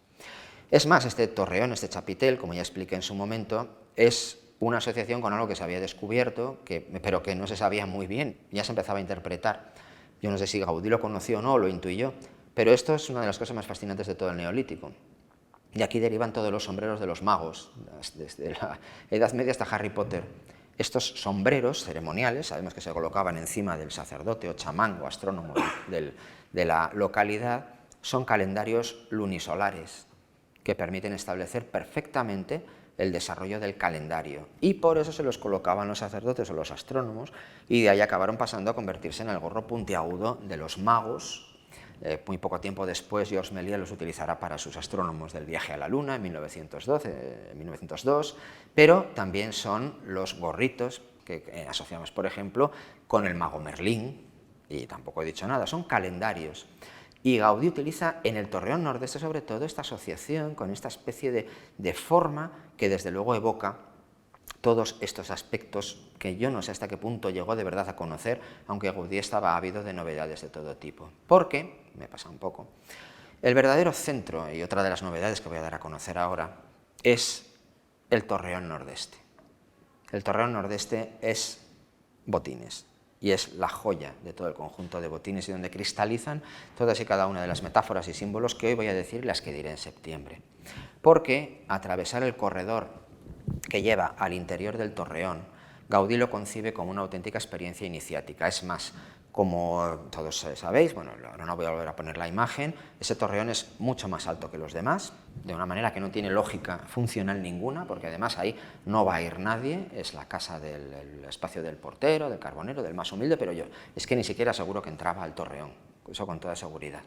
Es más, este torreón, este chapitel, como ya expliqué en su momento, es una asociación con algo que se había descubierto, pero que no se sabía muy bien, ya se empezaba a interpretar. Yo no sé si Gaudí lo conoció o no, o lo intuyó, pero esto es una de las cosas más fascinantes de todo el Neolítico. De aquí derivan todos los sombreros de los magos, desde la Edad Media hasta Harry Potter. Estos sombreros ceremoniales, sabemos que se colocaban encima del sacerdote o chamán o astrónomo de la localidad, son calendarios lunisolares, que permiten establecer perfectamente el desarrollo del calendario, y por eso se los colocaban los sacerdotes o los astrónomos, y de ahí acabaron pasando a convertirse en el gorro puntiagudo de los magos. Muy poco tiempo después, Georges Méliès los utilizará para sus astrónomos del viaje a la Luna en 1902, pero también son los gorritos que asociamos, por ejemplo, con el mago Merlín, y tampoco he dicho nada, son calendarios. Y Gaudí utiliza en el Torreón Nordeste sobre todo esta asociación con esta especie de forma que desde luego evoca todos estos aspectos que yo no sé hasta qué punto llegó de verdad a conocer, aunque Gaudí estaba ávido de novedades de todo tipo. Porque, me pasa un poco, el verdadero centro, y otra de las novedades que voy a dar a conocer ahora, es el Torreón Nordeste. El Torreón Nordeste es Botines, y es la joya de todo el conjunto de Botines y donde cristalizan todas y cada una de las metáforas y símbolos que hoy voy a decir y las que diré en septiembre. Porque atravesar el corredor que lleva al interior del Torreón, Gaudí lo concibe como una auténtica experiencia iniciática. Es más, como todos sabéis, bueno, ahora no voy a volver a poner la imagen, ese torreón es mucho más alto que los demás, de una manera que no tiene lógica funcional ninguna, porque además ahí no va a ir nadie, es la casa del espacio del portero, del carbonero, del más humilde, pero yo es que ni siquiera aseguro que entraba al torreón, eso con toda seguridad.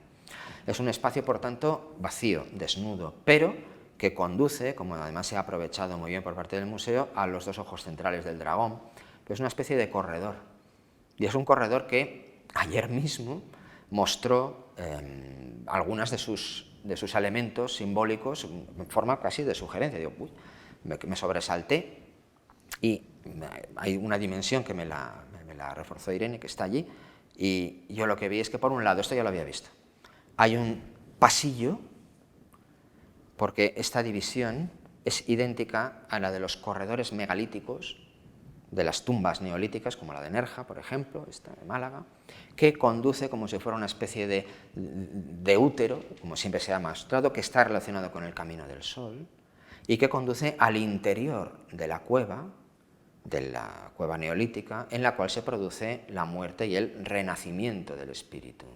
Es un espacio, por tanto, vacío, desnudo, pero que conduce, como además se ha aprovechado muy bien por parte del museo, a los dos ojos centrales del dragón, que es una especie de corredor. Y es un corredor que ayer mismo mostró algunas de sus elementos simbólicos en forma casi de sugerencia. Digo, uy, me sobresalté, y hay una dimensión que me la reforzó Irene, que está allí, y yo lo que vi es que por un lado, esto ya lo había visto, hay un pasillo, porque esta división es idéntica a la de los corredores megalíticos de las tumbas neolíticas, como la de Nerja, por ejemplo, esta de Málaga, que conduce como si fuera una especie de útero, como siempre se ha mostrado, que está relacionado con el camino del sol, y que conduce al interior de la cueva neolítica, en la cual se produce la muerte y el renacimiento del espíritu.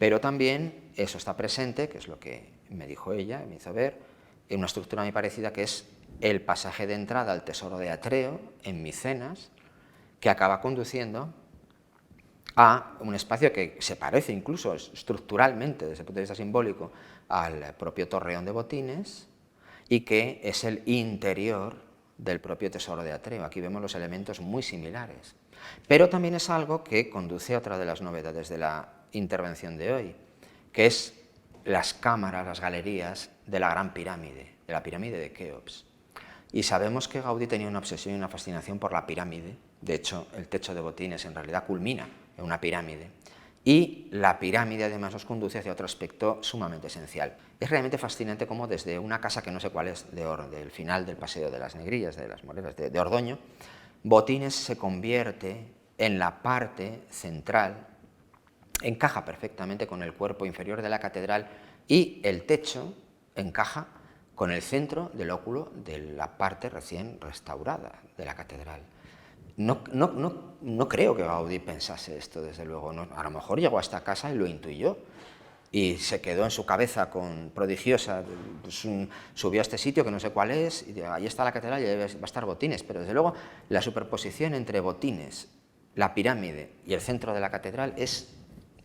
Pero también eso está presente, que es lo que me dijo ella, me hizo ver, en una estructura muy parecida, que es el pasaje de entrada al tesoro de Atreo, en Micenas, que acaba conduciendo a un espacio que se parece incluso estructuralmente, desde el punto de vista simbólico, al propio Torreón de Botines, y que es el interior del propio tesoro de Atreo. Aquí vemos los elementos muy similares. Pero también es algo que conduce a otra de las novedades de la intervención de hoy, que es las cámaras, las galerías de la Gran Pirámide, de la pirámide de Keops. Y sabemos que Gaudí tenía una obsesión y una fascinación por la pirámide. De hecho, el techo de Botines en realidad culmina en una pirámide. Y la pirámide además nos conduce hacia otro aspecto sumamente esencial. Es realmente fascinante cómo desde una casa que no sé cuál es, del final del Paseo de las Negrillas, de las Moreras, de Ordoño, Botines se convierte en la parte central, encaja perfectamente con el cuerpo inferior de la catedral, y el techo encaja con el centro del óculo de la parte recién restaurada de la catedral. No creo que Gaudí pensase esto, desde luego. No, a lo mejor llegó a esta casa y lo intuyó, y se quedó en su cabeza con prodigiosa, pues subió a este sitio que no sé cuál es, y ahí está la catedral y ahí va a estar Botines, pero desde luego la superposición entre Botines, la pirámide y el centro de la catedral es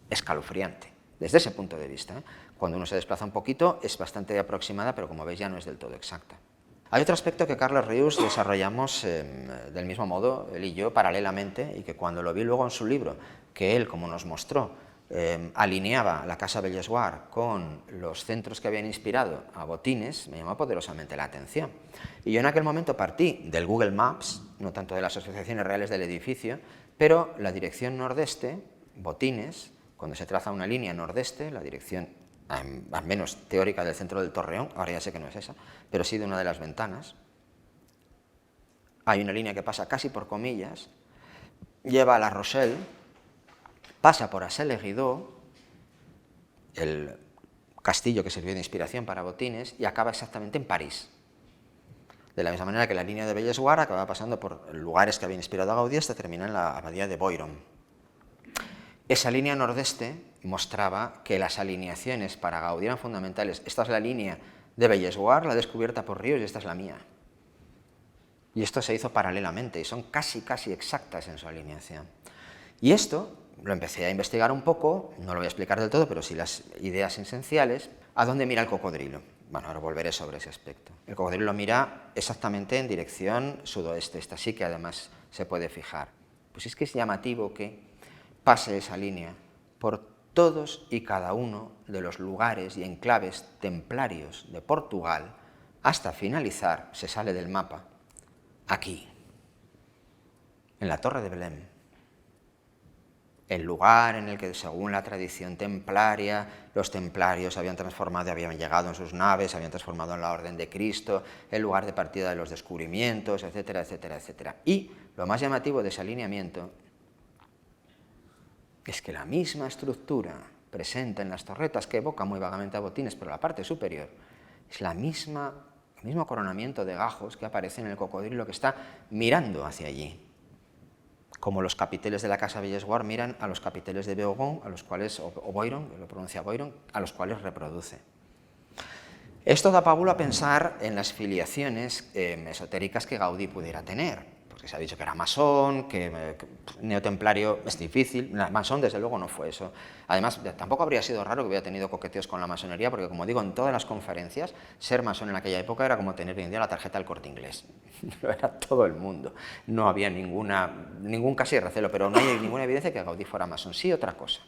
escalofriante, desde ese punto de vista. Cuando uno se desplaza un poquito es bastante aproximada, pero como veis ya no es del todo exacta. Hay otro aspecto que Carlos Rius desarrollamos del mismo modo, él y yo, paralelamente, y que cuando lo vi luego en su libro, que él, como nos mostró, alineaba la Casa Bellesguard con los centros que habían inspirado a Botines, me llamó poderosamente la atención. Y yo en aquel momento partí del Google Maps, no tanto de las asociaciones reales del edificio, pero la dirección nordeste, Botines, cuando se traza una línea nordeste, la dirección al menos teórica del centro del Torreón, ahora ya sé que no es esa, pero sí de una de las ventanas, hay una línea que pasa casi por Comillas, lleva a La Rochelle, pasa por Assay-le-Guidot, el castillo que sirvió de inspiración para Botines, y acaba exactamente en París. De la misma manera que la línea de Bellesguard acaba pasando por lugares que habían inspirado a Gaudí hasta terminar en la abadía de Boiron. Esa línea nordeste mostraba que las alineaciones para Gaudí eran fundamentales. Esta es la línea de Bellesguard, la descubierta por Rius, y esta es la mía. Y esto se hizo paralelamente, y son casi exactas en su alineación. Y esto lo empecé a investigar un poco, no lo voy a explicar del todo, pero sí las ideas esenciales. ¿A dónde mira el cocodrilo? Bueno, ahora volveré sobre ese aspecto. El cocodrilo mira exactamente en dirección sudoeste, esta sí que además se puede fijar. Pues es que es llamativo que pase esa línea por todos y cada uno de los lugares y enclaves templarios de Portugal hasta finalizar, se sale del mapa, aquí, en la Torre de Belém. El lugar en el que, según la tradición templaria, los templarios habían llegado en sus naves, habían transformado en la Orden de Cristo, el lugar de partida de los descubrimientos, etcétera, etcétera, etcétera. Y lo más llamativo de ese alineamiento es que la misma estructura presente en las torretas, que evoca muy vagamente a botines, pero la parte superior, es el mismo coronamiento de gajos que aparece en el cocodrilo que está mirando hacia allí, como los capiteles de la Casa Villesguard miran a los capiteles de Beogón, a los cuales, o Boiron, lo pronuncia Boiron, a los cuales reproduce. Esto da pábulo a pensar en las filiaciones esotéricas que Gaudí pudiera tener, porque se ha dicho que era masón, que neotemplario es difícil, masón desde luego no fue eso. Además, tampoco habría sido raro que hubiera tenido coqueteos con la masonería, porque como digo, en todas las conferencias, ser masón en aquella época era como tener hoy en día la tarjeta del Corte Inglés. Lo era todo el mundo. No había ningún casi recelo, pero no hay ninguna evidencia que Gaudí fuera masón. Sí, otra cosa.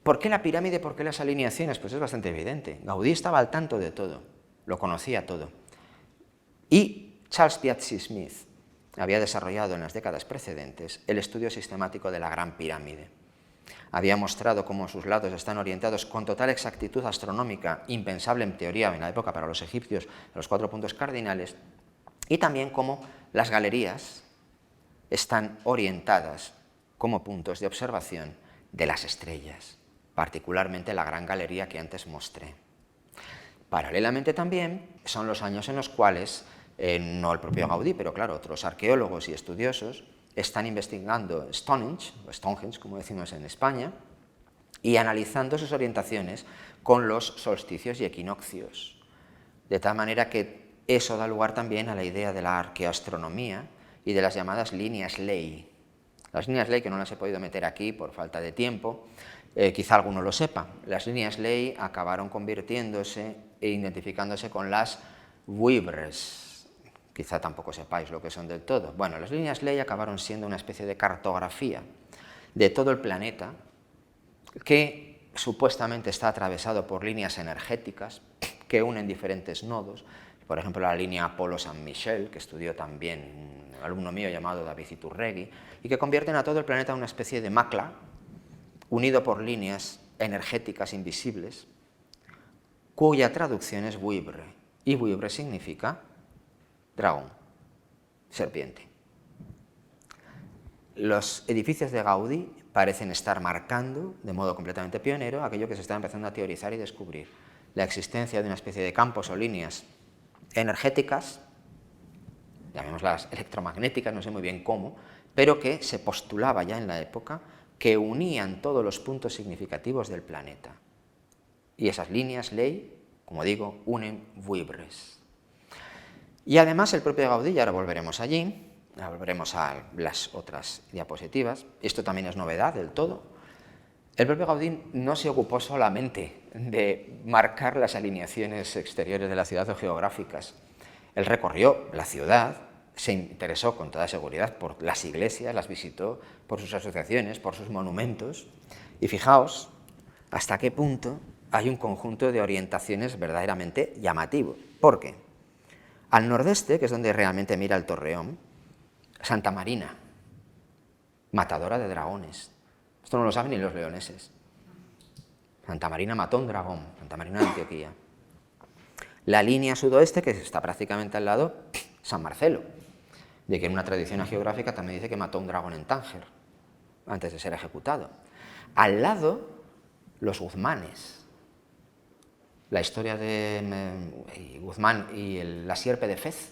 ¿Por qué la pirámide? ¿Por qué las alineaciones? Pues es bastante evidente. Gaudí estaba al tanto de todo, lo conocía todo. Y Charles Piazzi Smith había desarrollado en las décadas precedentes el estudio sistemático de la Gran Pirámide. Había mostrado cómo sus lados están orientados con total exactitud astronómica, impensable en teoría en la época para los egipcios, a los 4 puntos cardinales, y también cómo las galerías están orientadas como puntos de observación de las estrellas, particularmente la gran galería que antes mostré. Paralelamente también son los años en los cuales, no el propio Gaudí, pero claro, otros arqueólogos y estudiosos están investigando Stonehenge, o Stonehenge como decimos en España, y analizando sus orientaciones con los solsticios y equinoccios, de tal manera que eso da lugar también a la idea de la arqueoastronomía y de las llamadas líneas ley. Las líneas ley, que no las he podido meter aquí por falta de tiempo, quizá alguno lo sepa. Las líneas ley acabaron convirtiéndose e identificándose con las Vibres. Quizá tampoco sepáis lo que son del todo. Bueno, las líneas ley acabaron siendo una especie de cartografía de todo el planeta que supuestamente está atravesado por líneas energéticas que unen diferentes nodos. Por ejemplo, la línea Apolo-San Michel, que estudió también un alumno mío llamado David Iturregui, y que convierten a todo el planeta en una especie de macla, unido por líneas energéticas invisibles, cuya traducción es Vuibre. Y Vuibre significa dragón, serpiente. Los edificios de Gaudí parecen estar marcando, de modo completamente pionero, aquello que se está empezando a teorizar y descubrir: la existencia de una especie de campos o líneas energéticas, llamémoslas electromagnéticas, no sé muy bien cómo, pero que se postulaba ya en la época que unían todos los puntos significativos del planeta. Y esas líneas ley, como digo, unen Vuibres. Y además el propio Gaudí, y ahora volveremos allí, volveremos a las otras diapositivas, esto también es novedad del todo, el propio Gaudí no se ocupó solamente de marcar las alineaciones exteriores de la ciudad o geográficas. Él recorrió la ciudad, se interesó con toda seguridad por las iglesias, las visitó, por sus asociaciones, por sus monumentos, y fijaos hasta qué punto hay un conjunto de orientaciones verdaderamente llamativos. ¿Por qué? Al nordeste, que es donde realmente mira el Torreón, Santa Marina, matadora de dragones. Esto no lo saben ni los leoneses. Santa Marina mató un dragón, Santa Marina de Antioquía. La línea sudoeste, que está prácticamente al lado, San Marcelo, de que en una tradición geográfica también dice que mató un dragón en Tánger, antes de ser ejecutado. Al lado, los Guzmanes. La historia de Guzmán y la sierpe de Fez,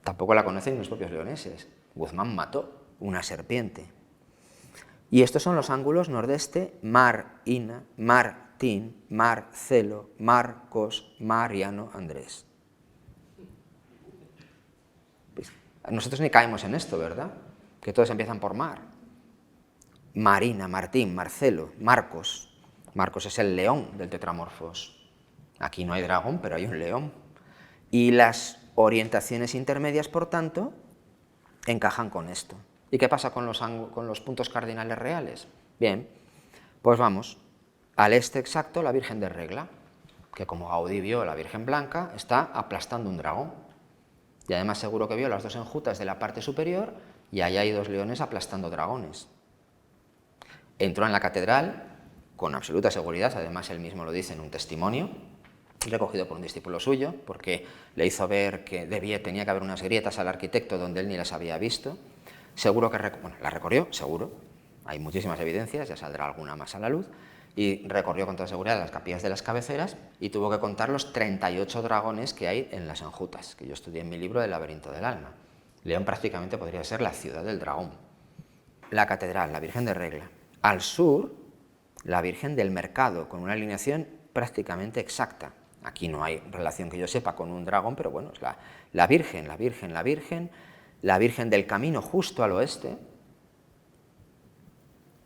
tampoco la conocen los propios leoneses. Guzmán mató una serpiente. Y estos son los ángulos nordeste, Mar-Ina, Martín, Marcelo, Marcos, Mariano, Andrés. ¿Veis? Nosotros ni caemos en esto, ¿verdad? Que todos empiezan por Mar. Marina, Martín, Marcelo, Marcos. Marcos es el león del Tetramorfos. Aquí no hay dragón, pero hay un león. Y las orientaciones intermedias, por tanto, encajan con esto. ¿Y qué pasa con los puntos cardinales reales? Bien, pues vamos. Al este exacto, la Virgen de Regla, que como Gaudí vio la Virgen Blanca, está aplastando un dragón. Y además seguro que vio las dos enjutas de la parte superior y allá hay dos leones aplastando dragones. Entró en la catedral con absoluta seguridad, además él mismo lo dice en un testimonio, recogido por un discípulo suyo, porque le hizo ver que tenía que haber unas grietas al arquitecto donde él ni las había visto. Seguro que la recorrió, seguro, hay muchísimas evidencias, ya saldrá alguna más a la luz, y recorrió con toda seguridad las capillas de las cabeceras y tuvo que contar los 38 dragones que hay en las enjutas, que yo estudié en mi libro El laberinto del alma. León prácticamente podría ser la ciudad del dragón. La catedral, la Virgen de Regla. Al sur, la Virgen del Mercado, con una alineación prácticamente exacta. Aquí no hay relación que yo sepa con un dragón, pero bueno, es la Virgen del Camino justo al oeste.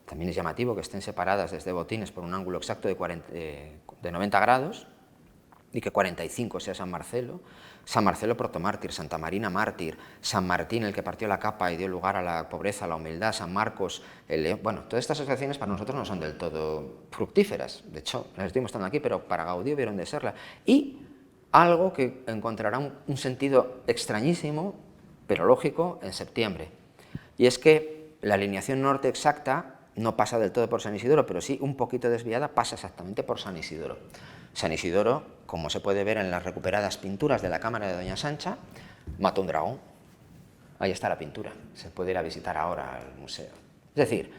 También es llamativo que estén separadas desde Botines por un ángulo exacto de 90 grados y que 45 sea San Marcelo protomártir, Santa Marina mártir, San Martín el que partió la capa y dio lugar a la pobreza, a la humildad, San Marcos, el león. Bueno, todas estas asociaciones para nosotros no son del todo fructíferas, de hecho las estoy mostrando aquí, pero para Gaudí hubieron de serla. Y algo que encontrará un sentido extrañísimo, pero lógico, en septiembre, y es que la alineación norte exacta no pasa del todo por San Isidoro, pero sí un poquito desviada pasa exactamente por San Isidoro. San Isidoro, como se puede ver en las recuperadas pinturas de la cámara de Doña Sancha, mató un dragón. Ahí está la pintura, se puede ir a visitar ahora al museo. Es decir,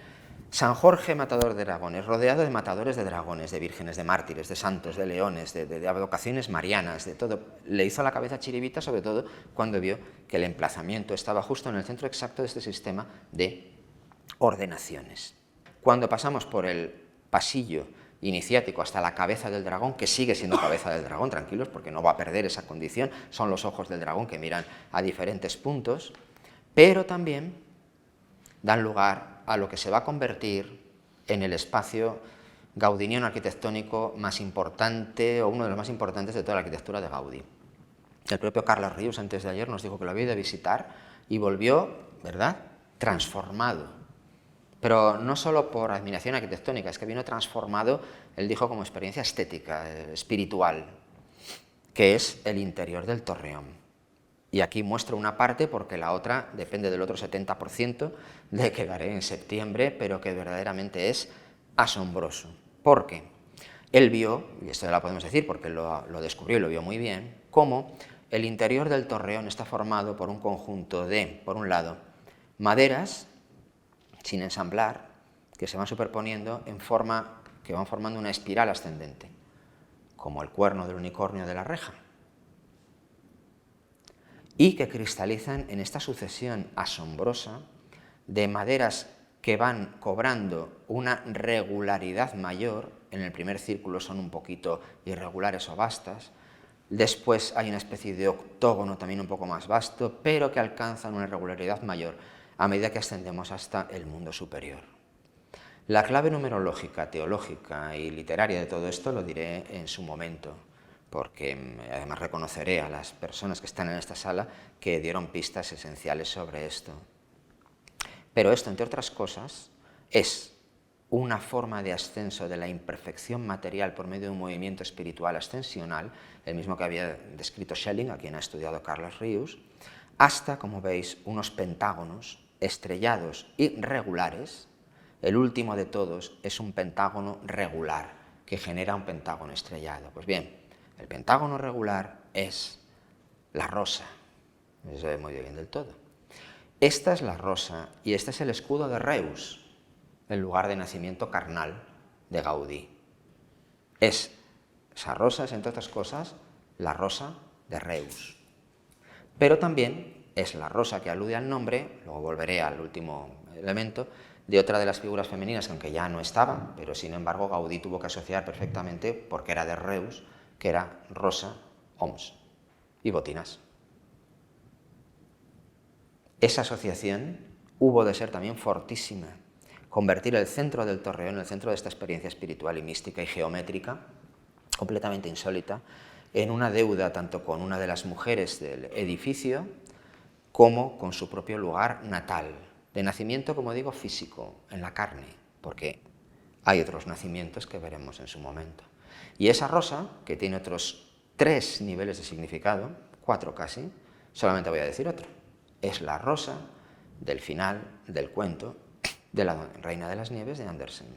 San Jorge matador de dragones, rodeado de matadores de dragones, de vírgenes, de mártires, de santos, de leones, de advocaciones marianas, de todo. Le hizo la cabeza chiribita, sobre todo cuando vio que el emplazamiento estaba justo en el centro exacto de este sistema de ordenaciones. Cuando pasamos por el pasillo iniciático hasta la cabeza del dragón, que sigue siendo cabeza del dragón, tranquilos, porque no va a perder esa condición, son los ojos del dragón que miran a diferentes puntos, pero también dan lugar a lo que se va a convertir en el espacio gaudiniano arquitectónico más importante, o uno de los más importantes de toda la arquitectura de Gaudí. El propio Carles Rius, antes de ayer, nos dijo que lo había ido a visitar y volvió, ¿verdad?, transformado. Pero no solo por admiración arquitectónica, es que vino transformado, él dijo, como experiencia estética, espiritual, que es el interior del Torreón. Y aquí muestro una parte porque la otra depende del otro 70% de que daré en septiembre, pero que verdaderamente es asombroso. Porque él vio, y esto ya lo podemos decir porque lo descubrió y lo vio muy bien, cómo el interior del Torreón está formado por un conjunto de, por un lado, maderas sin ensamblar, que se van superponiendo que van formando una espiral ascendente, como el cuerno del unicornio de la reja, y que cristalizan en esta sucesión asombrosa de maderas que van cobrando una regularidad mayor. En el primer círculo son un poquito irregulares o vastas, después hay una especie de octógono también un poco más vasto, pero que alcanzan una regularidad mayor a medida que ascendemos hasta el mundo superior. La clave numerológica, teológica y literaria de todo esto lo diré en su momento, porque además reconoceré a las personas que están en esta sala que dieron pistas esenciales sobre esto. Pero esto, entre otras cosas, es una forma de ascenso de la imperfección material por medio de un movimiento espiritual ascensional, el mismo que había descrito Schelling, a quien ha estudiado Carles Rius, hasta, como veis, unos pentágonos estrellados y regulares. El último de todos es un pentágono regular, que genera un pentágono estrellado. Pues bien, el pentágono regular es la rosa. Eso se ve muy bien del todo. Esta es la rosa y este es el escudo de Reus, el lugar de nacimiento carnal de Gaudí. Esa rosa es, entre otras cosas, la rosa de Reus. Pero también es la rosa que alude al nombre, luego volveré al último elemento, de otra de las figuras femeninas que aunque ya no estaban, pero sin embargo Gaudí tuvo que asociar perfectamente, porque era de Reus, que era Rosa, Oms y Botinas. esa asociación hubo de ser también fortísima. Convertir el centro del Torreón, el centro de esta experiencia espiritual y mística y geométrica, completamente insólita, en una deuda tanto con una de las mujeres del edificio como con su propio lugar natal, de nacimiento, como digo, físico, en la carne, porque hay otros nacimientos que veremos en su momento. Y esa rosa, que tiene otros 3 niveles de significado, 4 casi, solamente voy a decir otro, es la rosa del final del cuento de la Reina de las Nieves de Andersen.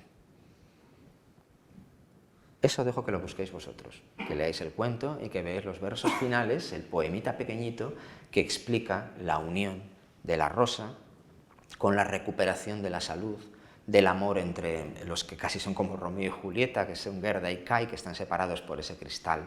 Eso dejo que lo busquéis vosotros, que leáis el cuento y que veáis los versos finales, el poemita pequeñito que explica la unión de la rosa con la recuperación de la salud, del amor entre los que casi son como Romeo y Julieta, que son Gerda y Kai, que están separados por ese cristal,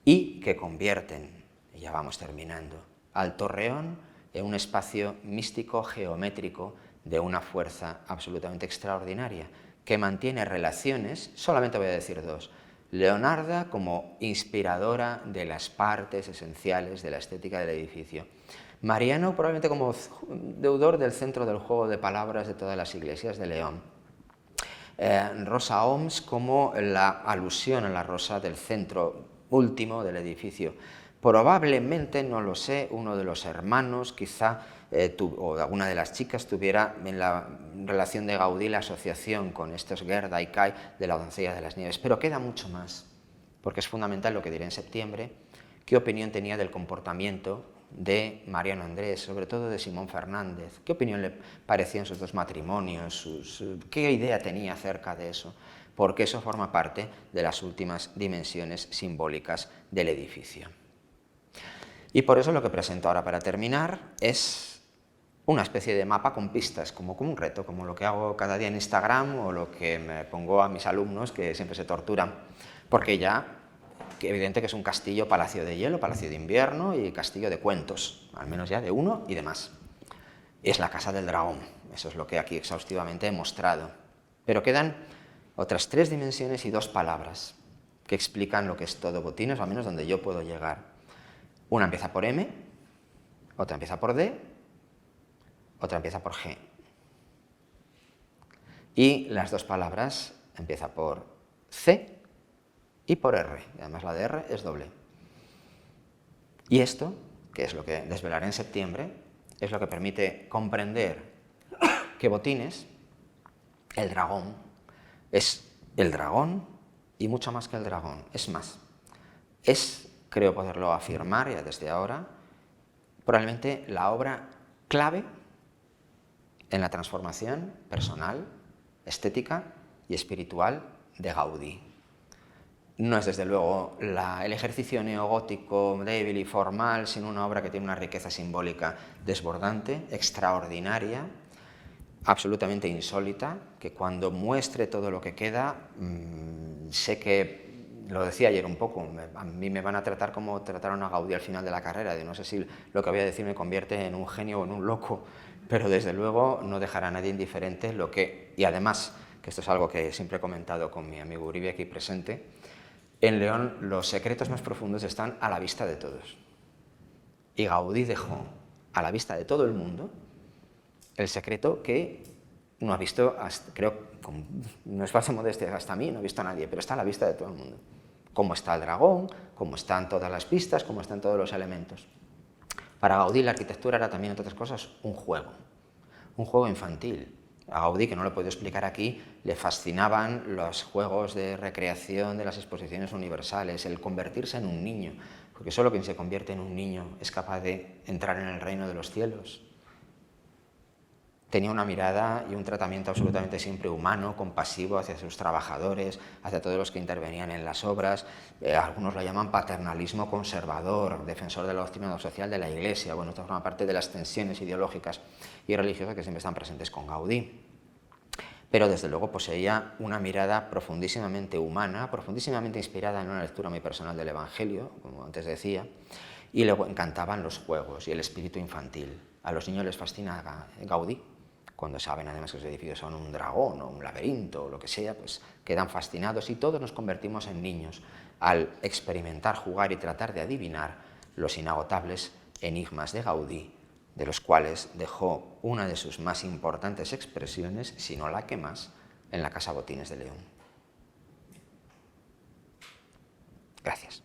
y que convierten, y ya vamos terminando, al Torreón en un espacio místico geométrico de una fuerza absolutamente extraordinaria, que mantiene relaciones, solamente voy a decir 2, Leonarda como inspiradora de las partes esenciales de la estética del edificio, Mariano probablemente como deudor del centro del juego de palabras de todas las iglesias de León, Rosa Oms como la alusión a la rosa del centro último del edificio. Probablemente, no lo sé, uno de los hermanos, quizá, o alguna de las chicas tuviera en la relación de Gaudí la asociación con estos Gerda y Kai de la Doncella de las Nieves. Pero queda mucho más, porque es fundamental lo que diré en septiembre, qué opinión tenía del comportamiento de Mariano Andrés, sobre todo de Simón Fernández, qué opinión le parecían sus 2 matrimonios, qué idea tenía acerca de eso, porque eso forma parte de las últimas dimensiones simbólicas del edificio. Y por eso lo que presento ahora para terminar es una especie de mapa con pistas, como un reto, como lo que hago cada día en Instagram o lo que me pongo a mis alumnos que siempre se torturan, porque ya evidente que es un castillo palacio de hielo, palacio de invierno y castillo de cuentos, al menos ya de uno y de más. Es la casa del dragón, eso es lo que aquí exhaustivamente he mostrado. Pero quedan otras 3 dimensiones y 2 palabras que explican lo que es todo Botines, o al menos donde yo puedo llegar. Una empieza por M, otra empieza por D, otra empieza por G. Y las 2 palabras empiezan por C y por R, y además la de R es doble. Y esto, que es lo que desvelaré en septiembre, es lo que permite comprender que Botines, el dragón, es el dragón y mucho más que el dragón. Es más, es, creo poderlo afirmar ya desde ahora, probablemente la obra clave en la transformación personal, estética y espiritual de Gaudí. No es desde luego el ejercicio neogótico débil y formal, sino una obra que tiene una riqueza simbólica desbordante, extraordinaria, absolutamente insólita, que cuando muestre todo lo que queda, sé que, lo decía ayer un poco, a mí me van a tratar como trataron a Gaudí al final de la carrera, de no sé si lo que voy a decir me convierte en un genio o en un loco, pero desde luego no dejará a nadie indiferente y además, que esto es algo que siempre he comentado con mi amigo Uribe aquí presente, en León los secretos más profundos están a la vista de todos. Y Gaudí dejó a la vista de todo el mundo el secreto que no ha visto, creo, no es falsa modestia, hasta mí no he visto a nadie, pero está a la vista de todo el mundo. Cómo está el dragón, cómo están todas las pistas, cómo están todos los elementos. Para Gaudí la arquitectura era también, entre otras cosas, un juego infantil. A Gaudí, que no lo he podido explicar aquí, le fascinaban los juegos de recreación de las exposiciones universales, el convertirse en un niño, porque solo quien se convierte en un niño es capaz de entrar en el reino de los cielos. Tenía una mirada y un tratamiento absolutamente siempre humano, compasivo hacia sus trabajadores, hacia todos los que intervenían en las obras. Algunos lo llaman paternalismo conservador, defensor de la doctrina social de la Iglesia. Bueno, esto forma parte de las tensiones ideológicas y religiosas que siempre están presentes con Gaudí. Pero desde luego poseía una mirada profundísimamente humana, profundísimamente inspirada en una lectura muy personal del Evangelio, como antes decía, y le encantaban los juegos y el espíritu infantil. A los niños les fascina Gaudí. Cuando saben además que los edificios son un dragón o un laberinto o lo que sea, pues quedan fascinados y todos nos convertimos en niños al experimentar, jugar y tratar de adivinar los inagotables enigmas de Gaudí de los cuales dejó una de sus más importantes expresiones, si no la que más, en la Casa Botines de León. Gracias.